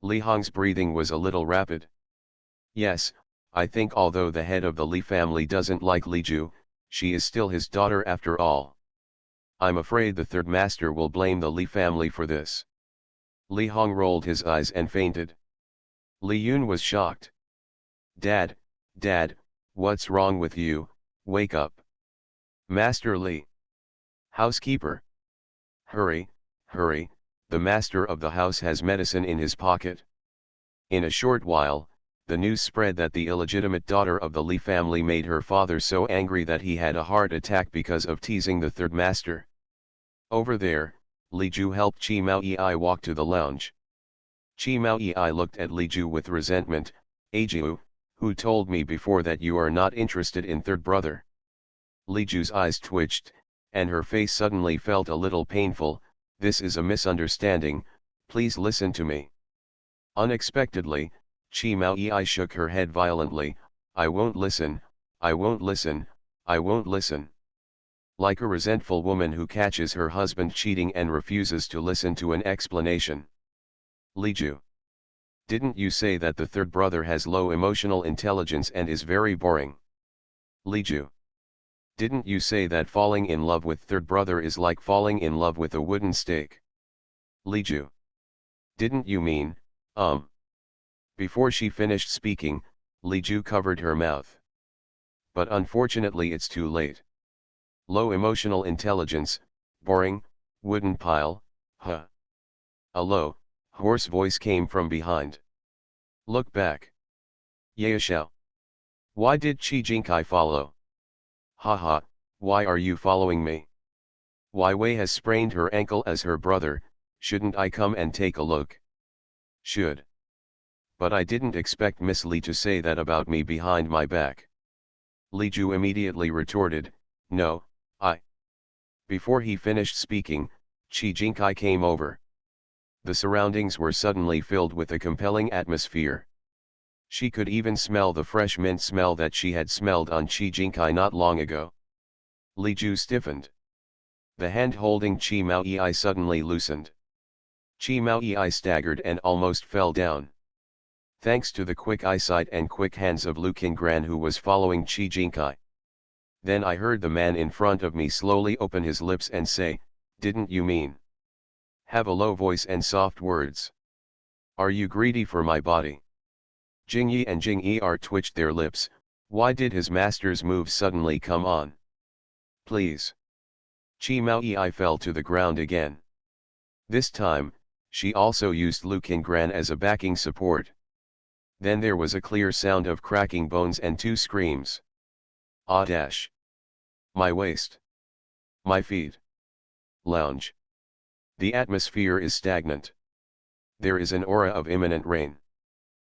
Li Hong's breathing was a little rapid. "Yes, I think although the head of the Li family doesn't like Li Ju, she is still his daughter after all. I'm afraid the third master will blame the Li family for this." Li Hong rolled his eyes and fainted. Li Yun was shocked. Dad, what's wrong with you? Wake up. Master Li. Housekeeper. Hurry, the master of the house has medicine in his pocket." In a short while, the news spread that the illegitimate daughter of the Li family made her father so angry that he had a heart attack because of teasing the third master. Over there, Li Ju helped Chi Mao Yi walk to the lounge. Chi Mao Yi looked at Li Ju with resentment. "Ajiu, who told me before that you are not interested in third brother?" Li Ju's eyes twitched, and her face suddenly felt a little painful. "This is a misunderstanding, Please listen to me. Unexpectedly, Chi Mao Yi shook her head violently. I won't listen, I won't listen, I won't listen. Like a resentful woman who catches her husband cheating and refuses to listen to an explanation. Li Ju. Didn't you say that the third brother has low emotional intelligence and is very boring? Li Ju. Didn't you say that falling in love with third brother is like falling in love with a wooden stake? Li Ju. Didn't you mean, Before she finished speaking, Li Ju covered her mouth. But unfortunately it's too late. Low emotional intelligence, boring, wooden pile, huh. A low, hoarse voice came from behind. Look back. Yaoxiao. Why did Qi Jinkai follow? Haha, why are you following me? Wai Wei has sprained her ankle as her brother, shouldn't I come and take a look? Should. But I didn't expect Miss Li to say that about me behind my back. Li Ju immediately retorted, no, I. Before he finished speaking, Qi Jinkai came over. The surroundings were suddenly filled with a compelling atmosphere. She could even smell the fresh mint smell that she had smelled on Qi Jinkai not long ago. Li Ju stiffened. The hand holding Chi Mao Yi suddenly loosened. Chi Mao Yi staggered and almost fell down. Thanks to the quick eyesight and quick hands of Lu Qingran who was following Qi Jinkai. Then I heard the man in front of me slowly open his lips and say, didn't you mean? Have a low voice and soft words. Are you greedy for my body? Jingyi and Jingyi twitched their lips. Why did his master's move suddenly come on? Please. Chi Mao Yi fell to the ground again. This time, she also used Lu Qingran as a backing support. Then there was a clear sound of cracking bones and two screams. Ah dash. My waist. My feet. Lounge. The atmosphere is stagnant. There is an aura of imminent rain.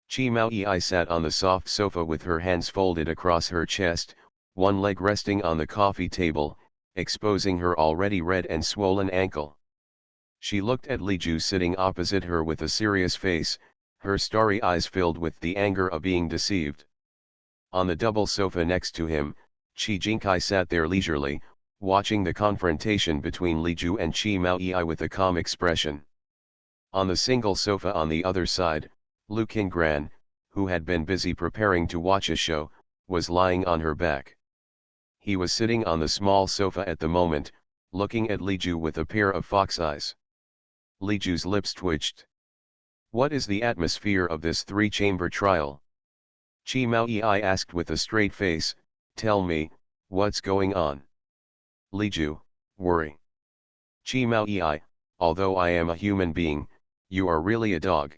Chi Mao Yi sat on the soft sofa with her hands folded across her chest, one leg resting on the coffee table, exposing her already red and swollen ankle. She looked at Li Ju sitting opposite her with a serious face, her starry eyes filled with the anger of being deceived. On the double sofa next to him, Qi Jinkai sat there leisurely, watching the confrontation between Li Ju and Chi Mao Yi with a calm expression. On the single sofa on the other side, Lu Qingran, who had been busy preparing to watch a show, was lying on her back. He was sitting on the small sofa at the moment, looking at Li Ju with a pair of fox eyes. Li Ju's lips twitched. What is the atmosphere of this three-chamber trial? Chi Mao Yi asked with a straight face, tell me, what's going on? Li Ju, worry. Chi Mao Yi, although I am a human being, you are really a dog.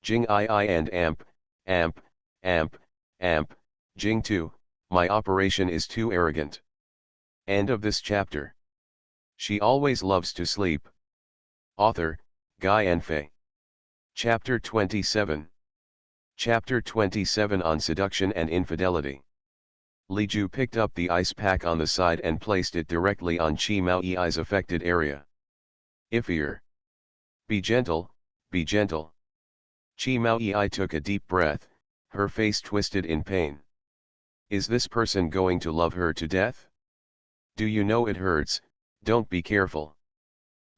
Jing I and amp, Jing 2, my operation is too arrogant. End of this chapter. She always loves to sleep. Author, Guy and Fei. Chapter 27. Chapter 27 on Seduction and Infidelity. Li Ju picked up the ice pack on the side and placed it directly on Chi Mao Yi's affected area. Iffier. Be gentle, be gentle. Chi Mao Yi took a deep breath, her face twisted in pain. Is this person going to love her to death? Do you know it hurts, don't be careful.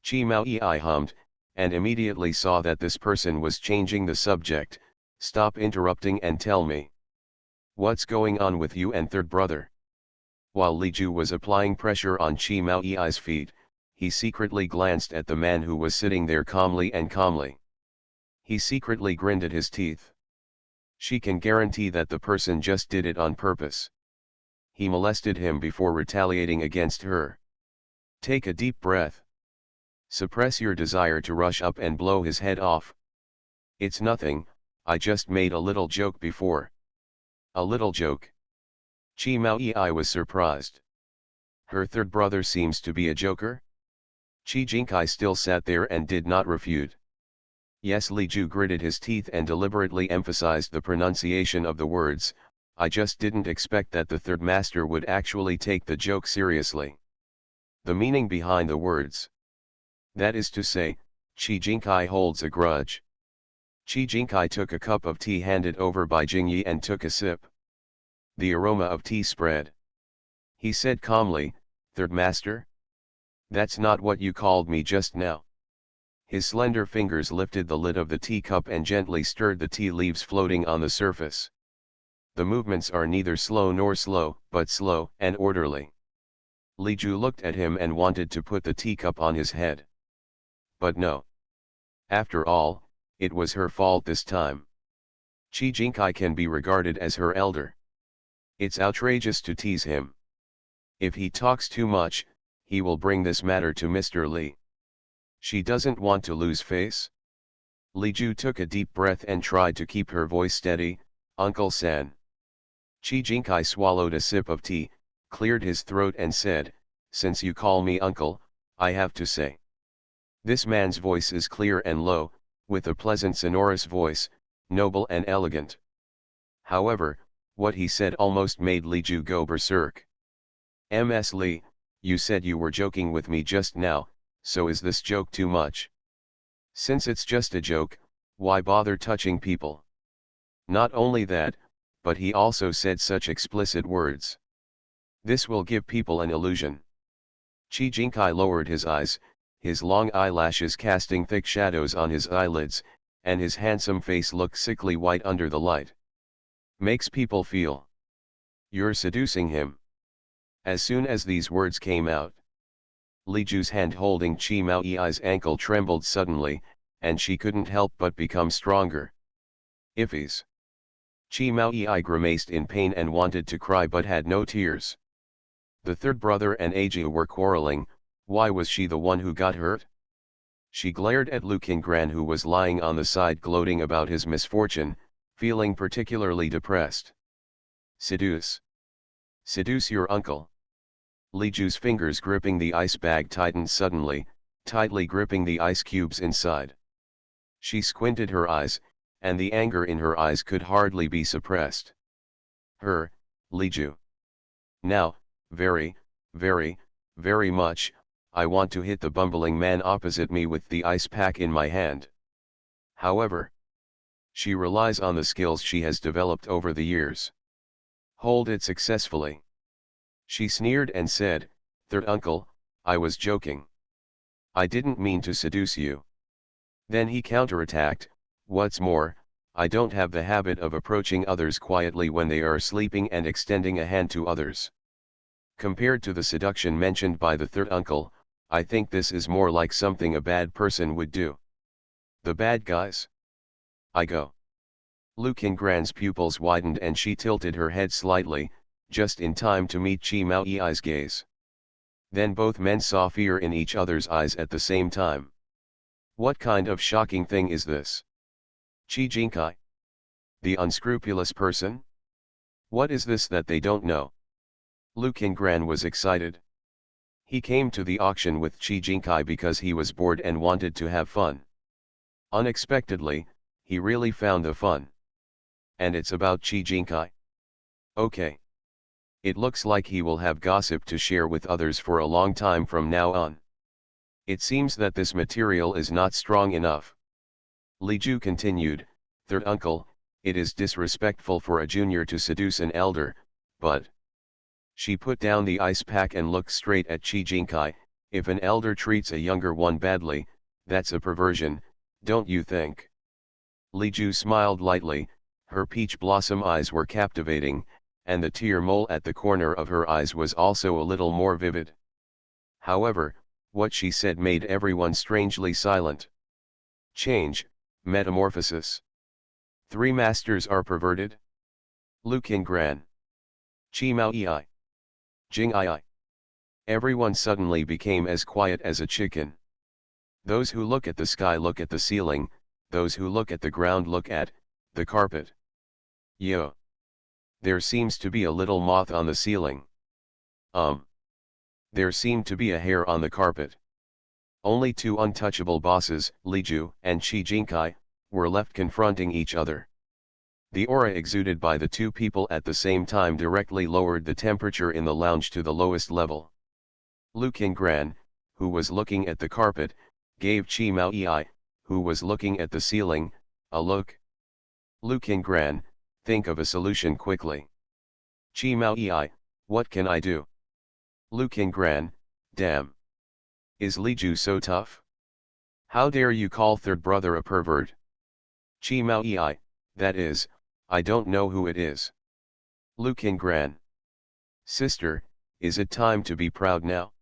Chi Mao Yi hummed, and immediately saw that this person was changing the subject. Stop interrupting and tell me. What's going on with you and third brother? While Li Ju was applying pressure on Chi Mao Yi's feet, he secretly glanced at the man who was sitting there calmly. He secretly grinned at his teeth. She can guarantee that the person just did it on purpose. He molested him before retaliating against her. Take a deep breath. Suppress your desire to rush up and blow his head off. It's nothing, I just made a little joke before. A little joke. Chi Mao Yi was surprised. Her third brother seems to be a joker? Qi Jinkai still sat there and did not refute. Yes, Li Ju gritted his teeth and deliberately emphasized the pronunciation of the words, I just didn't expect that the third master would actually take the joke seriously. The meaning behind the words. That is to say, Qi Jinkai holds a grudge. Qi Jinkai took a cup of tea handed over by Jingyi and took a sip. The aroma of tea spread. He said calmly, "Third master? That's not what you called me just now." His slender fingers lifted the lid of the teacup and gently stirred the tea leaves floating on the surface. The movements are neither slow nor slow, but slow and orderly. Li Ju looked at him and wanted to put the teacup on his head. But no. After all, it was her fault this time. Qi Jinkai can be regarded as her elder. It's outrageous to tease him. If he talks too much, he will bring this matter to Mr. Li. She doesn't want to lose face. Li Ju took a deep breath and tried to keep her voice steady, "Uncle San." Qi Jinkai swallowed a sip of tea, cleared his throat and said, "Since you call me uncle, I have to say." This man's voice is clear and low, with a pleasant sonorous voice, noble and elegant. However, what he said almost made Li Ju go berserk. "Ms. Li, you said you were joking with me just now, so is this joke too much? Since it's just a joke, why bother touching people?" Not only that, but he also said such explicit words. This will give people an illusion. Qi Jinkai lowered his eyes, his long eyelashes casting thick shadows on his eyelids, and his handsome face looked sickly white under the light. "Makes people feel you're seducing him." As soon as these words came out, Li Ju's hand holding Qi Maoyi's ankle trembled suddenly, and she couldn't help but become stronger. "Iffies." Qi Maoyi grimaced in pain and wanted to cry but had no tears. The third brother and Aji were quarreling. Why was she the one who got hurt? She glared at Lu Qingran, who was lying on the side gloating about his misfortune, feeling particularly depressed. "Seduce. Seduce your uncle." Li Ju's fingers gripping the ice bag tightened suddenly, tightly gripping the ice cubes inside. She squinted her eyes, and the anger in her eyes could hardly be suppressed. "Her, Li Ju. Now, very, very, very much, I want to hit the bumbling man opposite me with the ice pack in my hand. However, she relies on the skills she has developed over the years. Hold it successfully." She sneered and said, "Third uncle, I was joking. I didn't mean to seduce you." Then he counterattacked, "What's more, I don't have the habit of approaching others quietly when they are sleeping and extending a hand to others. Compared to the seduction mentioned by the third uncle, I think this is more like something a bad person would do." "The bad guys? I go." Lu Qingran's pupils widened and she tilted her head slightly, just in time to meet Qi Maoyi's gaze. Then both men saw fear in each other's eyes at the same time. What kind of shocking thing is this? Qi Jinkai? The unscrupulous person? What is this that they don't know? Lu Qingran was excited. He came to the auction with Qi Jinkai because he was bored and wanted to have fun. Unexpectedly, he really found the fun. And it's about Qi Jinkai? Okay. It looks like he will have gossip to share with others for a long time from now on. It seems that this material is not strong enough. Li Ju continued, "Third uncle, it is disrespectful for a junior to seduce an elder, but..." She put down the ice pack and looked straight at Qi Jinkai. "If an elder treats a younger one badly, that's a perversion, don't you think?" Li Ju smiled lightly, her peach blossom eyes were captivating, and the tear mole at the corner of her eyes was also a little more vivid. However, what she said made everyone strangely silent. Change, metamorphosis. Three masters are perverted? Lu Qingran. Qi Maoyi. Jing Ai. Everyone suddenly became as quiet as a chicken. Those who look at the sky look at the ceiling, those who look at the ground look at the carpet. Yo. There seems to be a little moth on the ceiling. There seemed to be a hair on the carpet. Only two untouchable bosses, Li Ju and Qi Jinkai, were left confronting each other. The aura exuded by the two people at the same time directly lowered the temperature in the lounge to the lowest level. Lu Qingran, who was looking at the carpet, gave Chi Mao Yi, who was looking at the ceiling, a look. Lu Qingran, think of a solution quickly. Chi Mao Yi, what can I do? Lu Qingran, damn. Is Li Ju so tough? How dare you call third brother a pervert? Chi Mao Yi, that is, I don't know who it is. Lu Qingran. Sister, is it time to be proud now?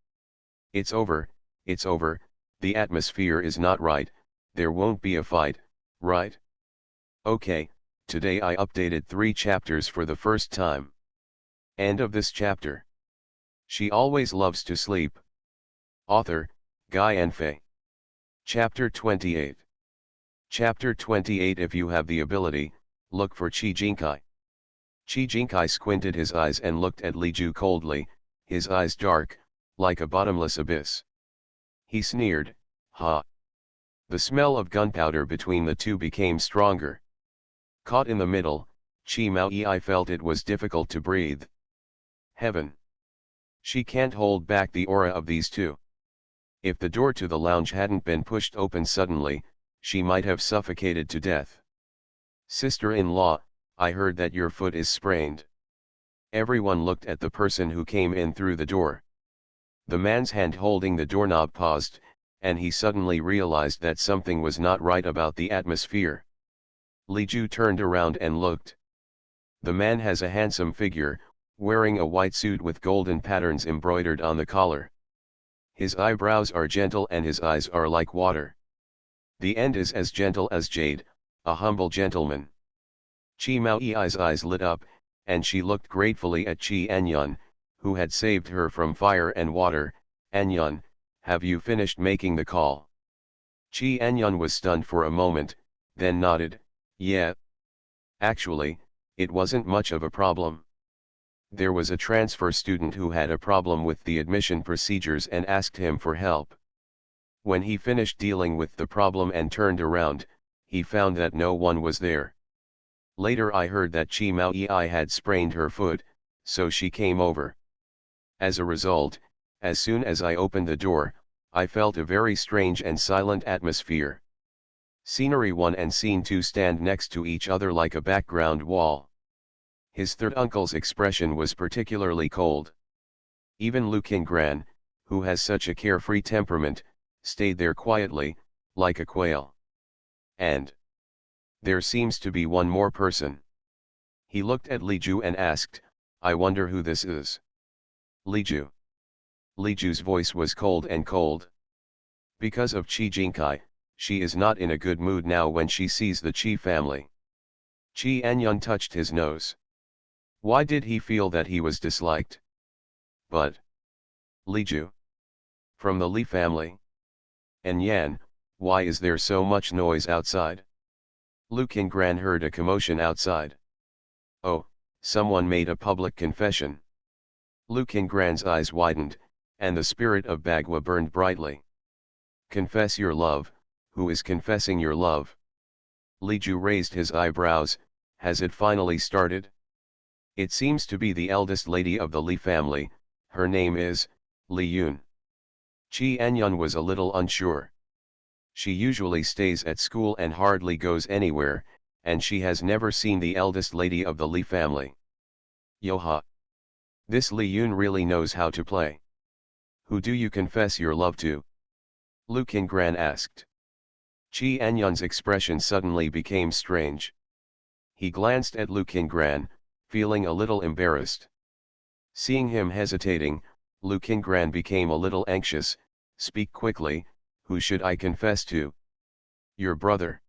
It's over, the atmosphere is not right, there won't be a fight, right? Okay, today I updated 3 chapters for the first time. End of this chapter. She always loves to sleep. Author, Guy Enfe. Chapter 28. Chapter 28. If you have the ability, look for Qi Jinkai. Qi Jinkai squinted his eyes and looked at Li Ju coldly, his eyes dark, like a bottomless abyss. He sneered, ha. The smell of gunpowder between the two became stronger. Caught in the middle, Chi Mao Yi felt it was difficult to breathe. Heaven! She can't hold back the aura of these two. If the door to the lounge hadn't been pushed open suddenly, she might have suffocated to death. Sister-in-law, I heard that your foot is sprained. Everyone looked at the person who came in through the door. The man's hand holding the doorknob paused, and he suddenly realized that something was not right about the atmosphere. Li Ju turned around and looked. The man has a handsome figure, wearing a white suit with golden patterns embroidered on the collar. His eyebrows are gentle and his eyes are like water. The end is as gentle as jade, a humble gentleman. Chi Mao Yi's eyes lit up, and she looked gratefully at Chi Anyun, who had saved her from fire and water. Anyun, have you finished making the call? Chi Anyun was stunned for a moment, then nodded, yeah. Actually, it wasn't much of a problem. There was a transfer student who had a problem with the admission procedures and asked him for help. When he finished dealing with the problem and turned around, he found that no one was there. Later I heard that Chi Mao Yi had sprained her foot, so she came over. As a result, as soon as I opened the door, I felt a very strange and silent atmosphere. Scenery 1 and Scene 2 stand next to each other like a background wall. His third uncle's expression was particularly cold. Even Lu Qingran, who has such a carefree temperament, stayed there quietly, like a quail. And there seems to be one more person. He looked at Li Ju and asked, I wonder who this is. Li Ju. Li Ju's voice was cold and cold. Because of Qi Jinkai, she is not in a good mood now when she sees the Qi family. Qi Anyun touched his nose. Why did he feel that he was disliked? But Li Ju? From the Li family? And Yan, why is there so much noise outside? Lu Qingran heard a commotion outside. Oh, someone made a public confession. Lu Qingran's eyes widened, and the spirit of Bagua burned brightly. Confess your love, who is confessing your love? Li Ju raised his eyebrows, has it finally started? It seems to be the eldest lady of the Li family, her name is Li Yun. Chi Anyun was a little unsure. She usually stays at school and hardly goes anywhere, and she has never seen the eldest lady of the Li family. Yoha! This Li Yun really knows how to play. Who do you confess your love to? Lu Qingran asked. Chi Anyun's expression suddenly became strange. He glanced at Lu Qingran, feeling a little embarrassed. Seeing him hesitating, Lu Qingran became a little anxious. Speak quickly, who should I confess to? Your brother.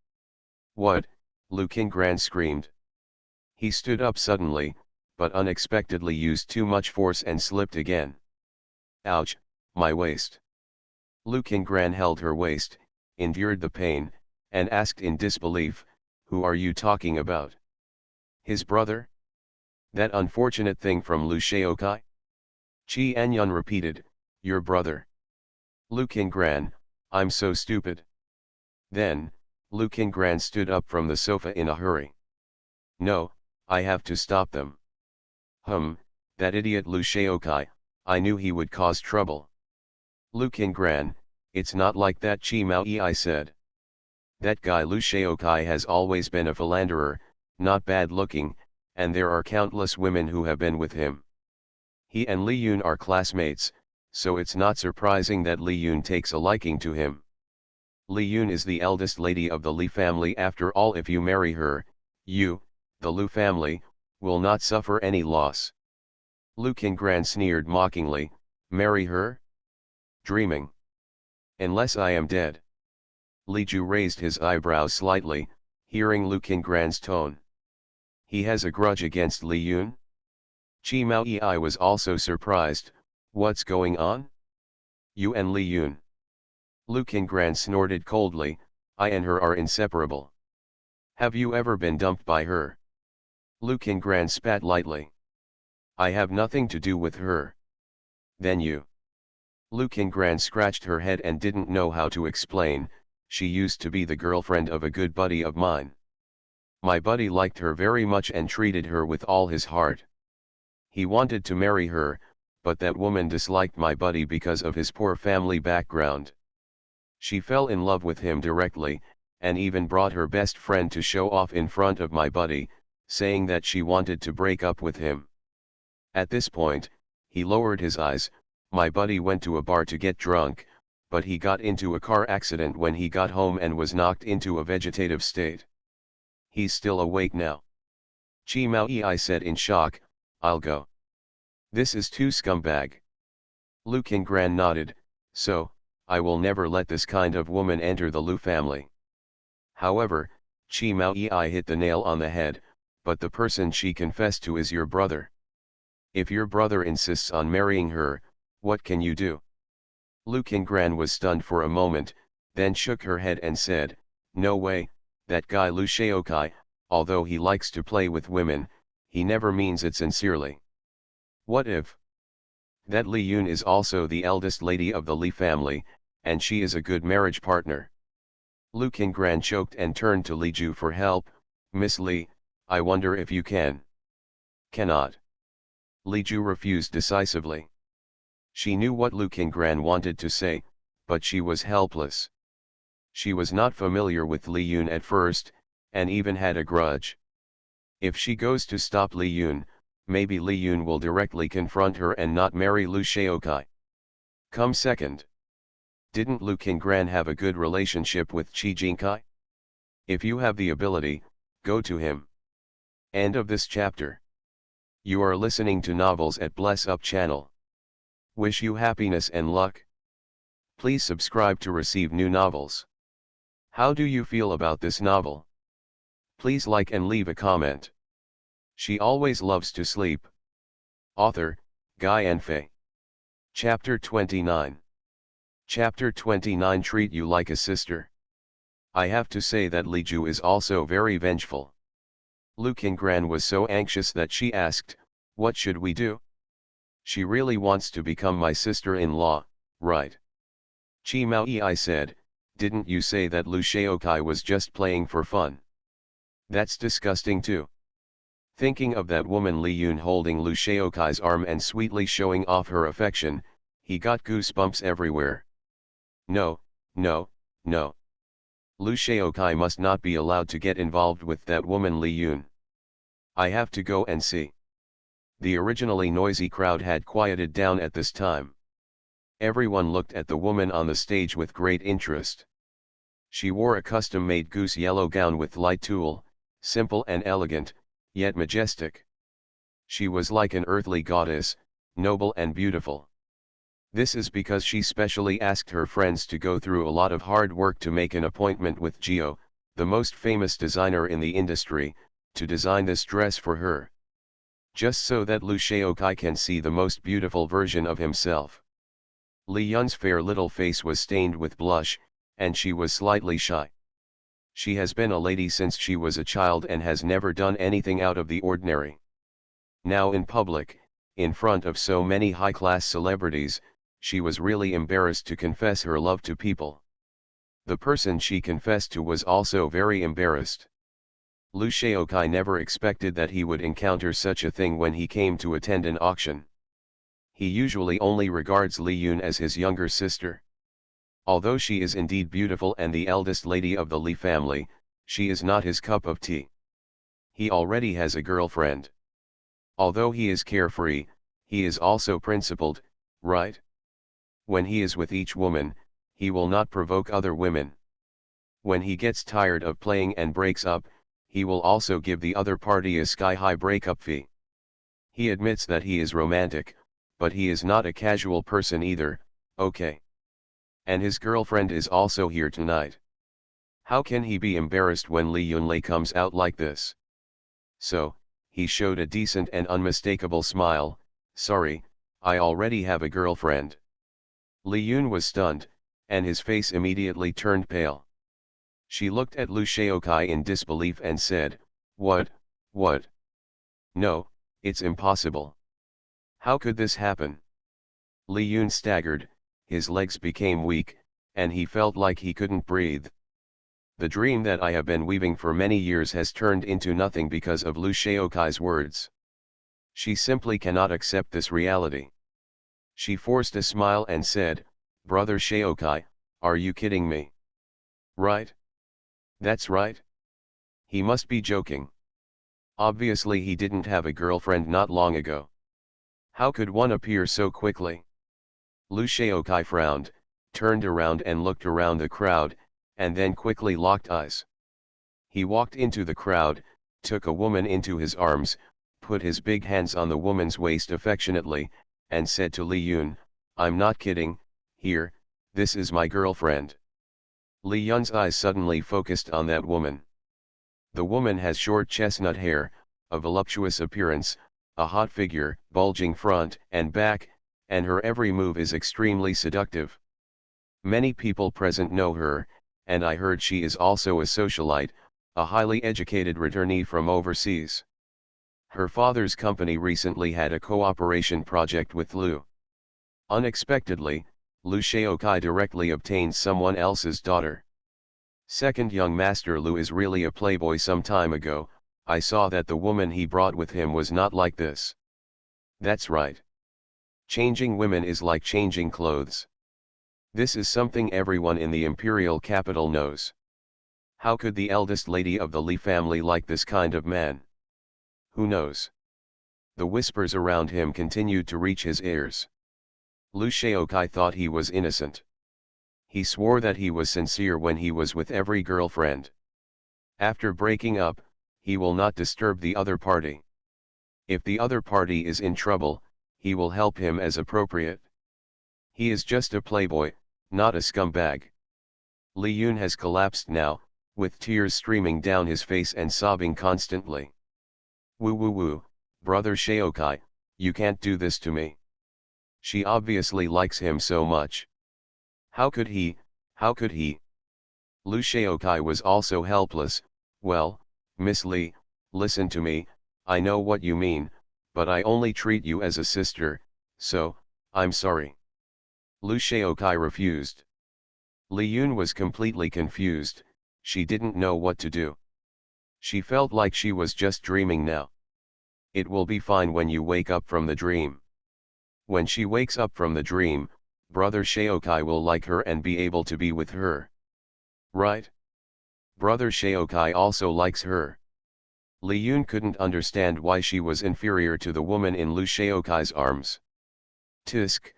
What? Lu Qingran screamed. He stood up suddenly, but unexpectedly used too much force and slipped again. Ouch, my waist. Lu Qingran held her waist, endured the pain, and asked in disbelief, who are you talking about? His brother? That unfortunate thing from Lu Shaokai? Chi Anyun repeated, your brother. Lu Qingran, I'm so stupid. Then, Lu Qingran stood up from the sofa in a hurry. No, I have to stop them. That idiot Lu Shaokai, I knew he would cause trouble. Lu Qingran, It's not like that, Chi Mao Yi said. That guy Lu Shaokai has always been a philanderer, not bad looking, and there are countless women who have been with him. He and Li Yun are classmates, so it's not surprising that Li Yun takes a liking to him. Li Yun is the eldest lady of the Li family. After all, if you marry her, you, the Lu family, will not suffer any loss. Lu Qingran sneered mockingly, marry her? Dreaming. Unless I am dead. Li Ju raised his eyebrows slightly, hearing Lu Qingran's tone. He has a grudge against Li Yun? Chi Mao Yi was also surprised. What's going on? You and Li Yun. Lu Qingran snorted coldly, I and her are inseparable. Have you ever been dumped by her? Lu Qingran spat lightly. I have nothing to do with her. Then you. Lu Qingran scratched her head and didn't know how to explain. She used to be the girlfriend of a good buddy of mine. My buddy liked her very much and treated her with all his heart. He wanted to marry her, but that woman disliked my buddy because of his poor family background. She fell in love with him directly, and even brought her best friend to show off in front of my buddy, saying that she wanted to break up with him. At this point, he lowered his eyes. My buddy went to a bar to get drunk, but he got into a car accident when he got home and was knocked into a vegetative state. He's still awake now. Chi Mao Yi said in shock, I'll go. This is too scumbag. Lu Qingran nodded, so, I will never let this kind of woman enter the Lu family. However, Chi Mao Yi hit the nail on the head, but the person she confessed to is your brother. If your brother insists on marrying her, what can you do? Lu Qingran was stunned for a moment, then shook her head and said, no way, that guy Lu Shaokai, although he likes to play with women, he never means it sincerely. What if? That Li Yun is also the eldest lady of the Li family, and she is a good marriage partner. Lu Qingran choked and turned to Li Ju for help. Miss Li, I wonder if you can. Cannot. Li Ju refused decisively. She knew what Lu Qingran wanted to say, but she was helpless. She was not familiar with Li Yun at first, and even had a grudge. If she goes to stop Li Yun, maybe Li Yun will directly confront her and not marry Lu Shaokai. Come second. Didn't Lu Qingran have a good relationship with Qi Jingkai? If you have the ability, go to him. End of this chapter. You are listening to Novels at Bless Up channel. Wish you happiness and luck. Please subscribe to receive new novels. How do you feel about this novel? Please like and leave a comment. She always loves to sleep. Author, Guy and Fei. Chapter 29. Chapter 29 Treat you like a sister. I have to say that Li Ju is also very vengeful. Lu Qingran was so anxious that she asked, what should we do? She really wants to become my sister-in-law, right? Chi Mao Yi said, didn't you say that Lu Shaokai was just playing for fun? That's disgusting too. Thinking of that woman Li Yun holding Lu Shaokai's arm and sweetly showing off her affection, he got goosebumps everywhere. No, no, no. Lu Shaokai must not be allowed to get involved with that woman Li Yun. I have to go and see. The originally noisy crowd had quieted down at this time. Everyone looked at the woman on the stage with great interest. She wore a custom-made goose yellow gown with light tulle, simple and elegant, yet majestic. She was like an earthly goddess, noble and beautiful. This is because she specially asked her friends to go through a lot of hard work to make an appointment with Gio, the most famous designer in the industry, to design this dress for her. Just so that Lu Shaokai can see the most beautiful version of himself. Li Yun's fair little face was stained with blush, and she was slightly shy. She has been a lady since she was a child and has never done anything out of the ordinary. Now in public, in front of so many high-class celebrities, she was really embarrassed to confess her love to people. The person she confessed to was also very embarrassed. Lu Shaokai never expected that he would encounter such a thing when he came to attend an auction. He usually only regards Li Yun as his younger sister. Although she is indeed beautiful and the eldest lady of the Li family, she is not his cup of tea. He already has a girlfriend. Although he is carefree, he is also principled, right? When he is with each woman, he will not provoke other women. When he gets tired of playing and breaks up, he will also give the other party a sky-high breakup fee. He admits that he is romantic, but he is not a casual person either, okay? And his girlfriend is also here tonight. How can he be embarrassed when Li Yunlei comes out like this? So, he showed a decent and unmistakable smile. Sorry, I already have a girlfriend. Li Yun was stunned, and his face immediately turned pale. She looked at Lu Shaokai in disbelief and said, What? No, it's impossible. How could this happen? Li Yun staggered, his legs became weak, and he felt like he couldn't breathe. The dream that I have been weaving for many years has turned into nothing because of Lu Shaokai's words. She simply cannot accept this reality. She forced a smile and said, Brother Shaokai, are you kidding me? Right? That's right. He must be joking. Obviously he didn't have a girlfriend not long ago. How could one appear so quickly? Lu Shaokai frowned, turned around and looked around the crowd, and then quickly locked eyes. He walked into the crowd, took a woman into his arms, put his big hands on the woman's waist affectionately, and said to Li Yun, I'm not kidding, here, this is my girlfriend. Li Yun's eyes suddenly focused on that woman. The woman has short chestnut hair, a voluptuous appearance, a hot figure, bulging front and back, and her every move is extremely seductive. Many people present know her, and I heard she is also a socialite, a highly educated returnee from overseas. Her father's company recently had a cooperation project with Lu. Unexpectedly, Lu Shaokai directly obtained someone else's daughter. Second, young master Lu is really a playboy. Some time ago, I saw that the woman he brought with him was not like this. That's right. Changing women is like changing clothes. This is something everyone in the imperial capital knows. How could the eldest lady of the Li family like this kind of man? Who knows? The whispers around him continued to reach his ears. Lu Shaokai thought he was innocent. He swore that he was sincere when he was with every girlfriend. After breaking up, he will not disturb the other party. If the other party is in trouble, he will help him as appropriate. He is just a playboy, not a scumbag. Li Yun has collapsed now, with tears streaming down his face and sobbing constantly. Woo, brother Shaokai, you can't do this to me. She obviously likes him so much. How could he? Lu Shaokai was also helpless. Well, Miss Li, listen to me, I know what you mean, but I only treat you as a sister, so, I'm sorry. Lu Shaokai refused. Li Yun was completely confused, she didn't know what to do. She felt like she was just dreaming now. It will be fine when you wake up from the dream. When she wakes up from the dream, Brother Shaokai will like her and be able to be with her. Right? Brother Shaokai also likes her. Li Yun couldn't understand why she was inferior to the woman in Lu Shaokai's arms. Tisk,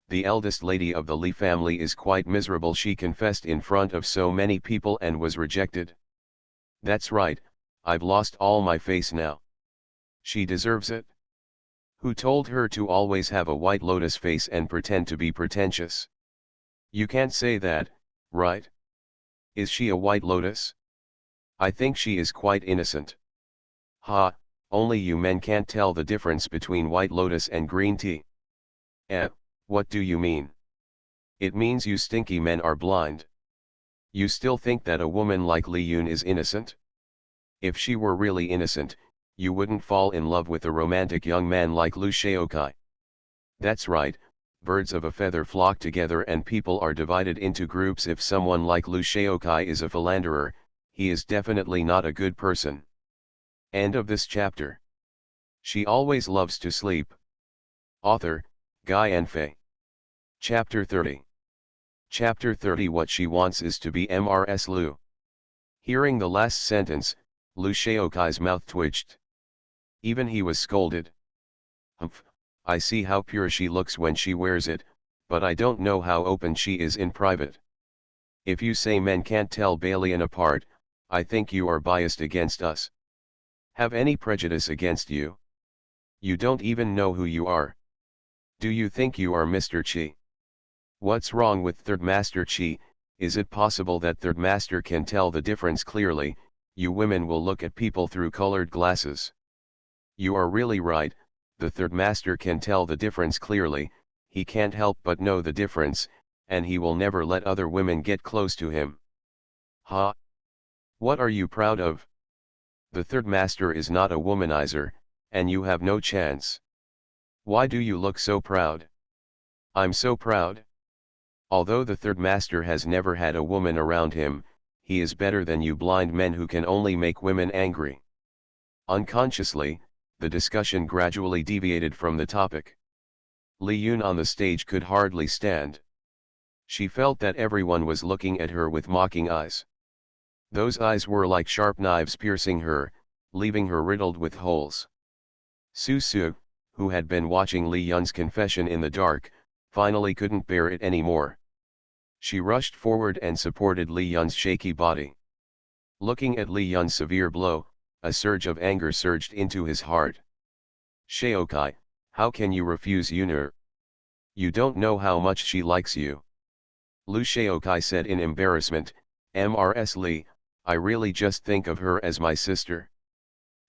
the eldest lady of the Li family is quite miserable, she confessed in front of so many people and was rejected. That's right, I've lost all my face now. She deserves it. Who told her to always have a white lotus face and pretend to be pretentious? You can't say that, right? Is she a white lotus? I think she is quite innocent. Ha, only you men can't tell the difference between white lotus and green tea. What do you mean? It means you stinky men are blind. You still think that a woman like Li Yun is innocent? If she were really innocent, you wouldn't fall in love with a romantic young man like Lu Shaokai. That's right, birds of a feather flock together and people are divided into groups. If someone like Lu Shaokai is a philanderer, he is definitely not a good person. End of this chapter. She always loves to sleep. Author, Guy and Fei. Chapter 30. Chapter 30 What she wants is to be Mrs. Lu. Hearing the last sentence, Lu Shaokai's mouth twitched. Even he was scolded. Humph, I see how pure she looks when she wears it, but I don't know how open she is in private. If you say men can't tell Balian apart, I think you are biased against us. Have any prejudice against you? You don't even know who you are. Do you think you are Mr. Chi? What's wrong with Third Master Chi? Is it possible that Third Master can tell the difference clearly? You women will look at people through colored glasses. You are really right, the Third Master can tell the difference clearly, he can't help but know the difference, and he will never let other women get close to him. Ha! What are you proud of? The Third Master is not a womanizer, and you have no chance. Why do you look so proud? I'm so proud. Although the Third Master has never had a woman around him, he is better than you blind men who can only make women angry. Unconsciously, the discussion gradually deviated from the topic. Li Yun on the stage could hardly stand. She felt that everyone was looking at her with mocking eyes. Those eyes were like sharp knives piercing her, leaving her riddled with holes. Su Su, who had been watching Li Yun's confession in the dark, finally couldn't bear it anymore. She rushed forward and supported Li Yun's shaky body. Looking at Li Yun's severe blow, a surge of anger surged into his heart. Shaokai, how can you refuse Yun'er? You don't know how much she likes you. Lu Shaokai said in embarrassment, Mrs. Li, I really just think of her as my sister.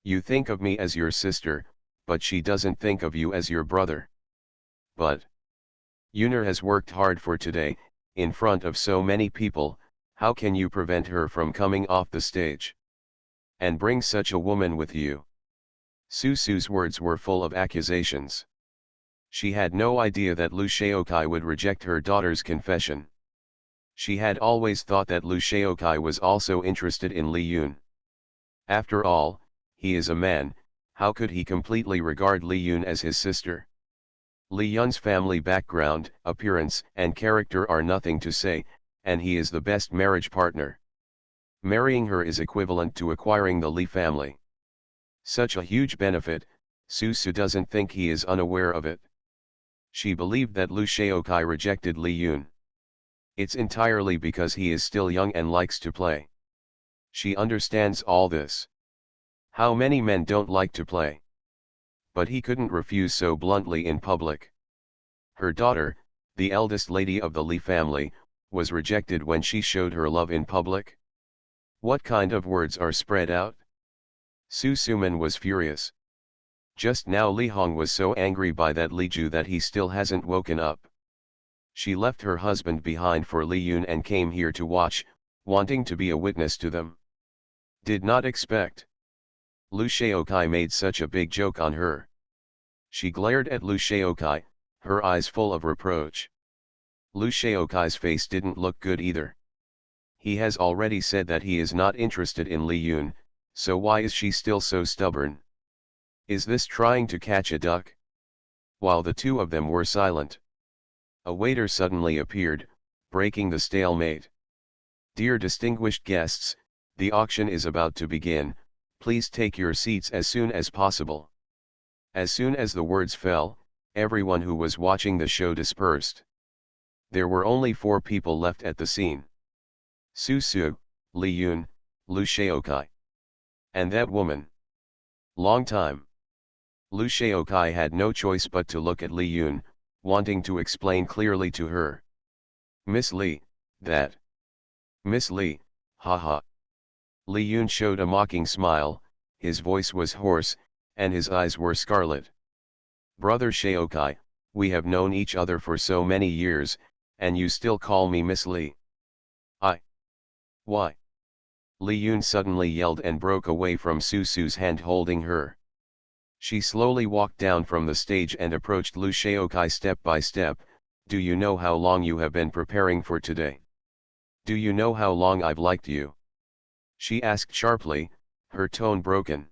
You think of me as your sister, but she doesn't think of you as your brother. But Yun'er has worked hard for today, in front of so many people, how can you prevent her from coming off the stage? And bring such a woman with you? Su Su's words were full of accusations. She had no idea that Lu Shaokai would reject her daughter's confession. She had always thought that Lu Shaokai was also interested in Li Yun. After all, he is a man, how could he completely regard Li Yun as his sister? Li Yun's family background, appearance, and character are nothing to say, and he is the best marriage partner. Marrying her is equivalent to acquiring the Li family. Such a huge benefit, Su Su doesn't think he is unaware of it. She believed that Lu Shaokai rejected Li Yun. It's entirely because he is still young and likes to play. She understands all this. How many men don't like to play? But he couldn't refuse so bluntly in public. Her daughter, the eldest lady of the Li family, was rejected when she showed her love in public. What kind of words are spread out? Su Suman was furious. Just now Li Hong was so angry by that Li Ju that he still hasn't woken up. She left her husband behind for Li Yun and came here to watch, wanting to be a witness to them. Did not expect. Lu Shaokai made such a big joke on her. She glared at Lu Shaokai, her eyes full of reproach. Lu Shaokai's face didn't look good either. He has already said that he is not interested in Li Yun, so why is she still so stubborn? Is this trying to catch a duck? While the two of them were silent, a waiter suddenly appeared, breaking the stalemate. Dear distinguished guests, the auction is about to begin, please take your seats as soon as possible. As soon as the words fell, everyone who was watching the show dispersed. There were only 4 people left at the scene. Su Su, Li Yun, Lu Shaokai. And that woman. Long time. Lu Shaokai had no choice but to look at Li Yun, wanting to explain clearly to her. Miss Li, that. Miss Li, haha. Li Yun showed a mocking smile, his voice was hoarse, and his eyes were scarlet. Brother Shaokai, we have known each other for so many years, and you still call me Miss Li. Why? Li Yun suddenly yelled and broke away from Su Su's hand holding her. She slowly walked down from the stage and approached Lu Shaokai step by step. Do you know how long you have been preparing for today? Do you know how long I've liked you? She asked sharply, her tone broken.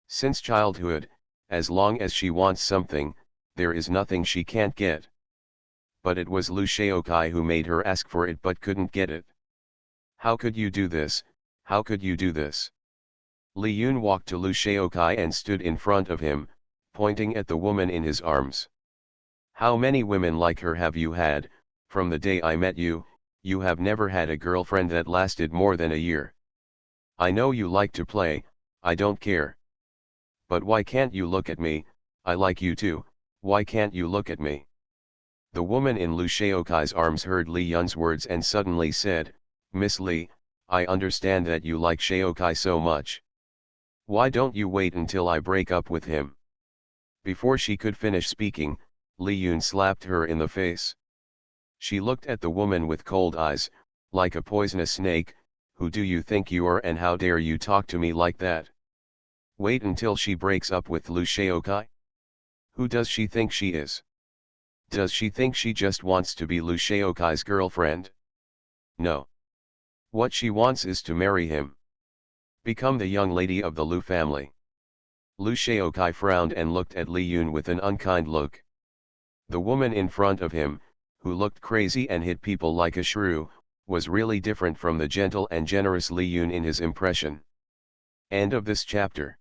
Since childhood, as long as she wants something, there is nothing she can't get. but it was Lu Shaokai who made her ask for it but couldn't get it. How could you do this, how could you do this? Li Yun walked to Lu Shaokai and stood in front of him, pointing at the woman in his arms. How many women like her have you had? From the day I met you, you have never had a girlfriend that lasted more than a year. I know you like to play, I don't care. But why can't you look at me? I like you too, why can't you look at me? The woman in Lu Shaokai's arms heard Li Yun's words and suddenly said, Miss Li, I understand that you like Shaokai so much. Why don't you wait until I break up with him? Before she could finish speaking, Li Yun slapped her in the face. She looked at the woman with cold eyes, like a poisonous snake. Who do you think you are and how dare you talk to me like that? Wait until she breaks up with Lu Shaokai? Who does she think she is? Does she think she just wants to be Lu Shaokai's girlfriend? No. What she wants is to marry him. Become the young lady of the Lu family. Lu Shaokai frowned and looked at Li Yun with an unkind look. The woman in front of him, who looked crazy and hit people like a shrew, was really different from the gentle and generous Li Yun in his impression. End of this chapter.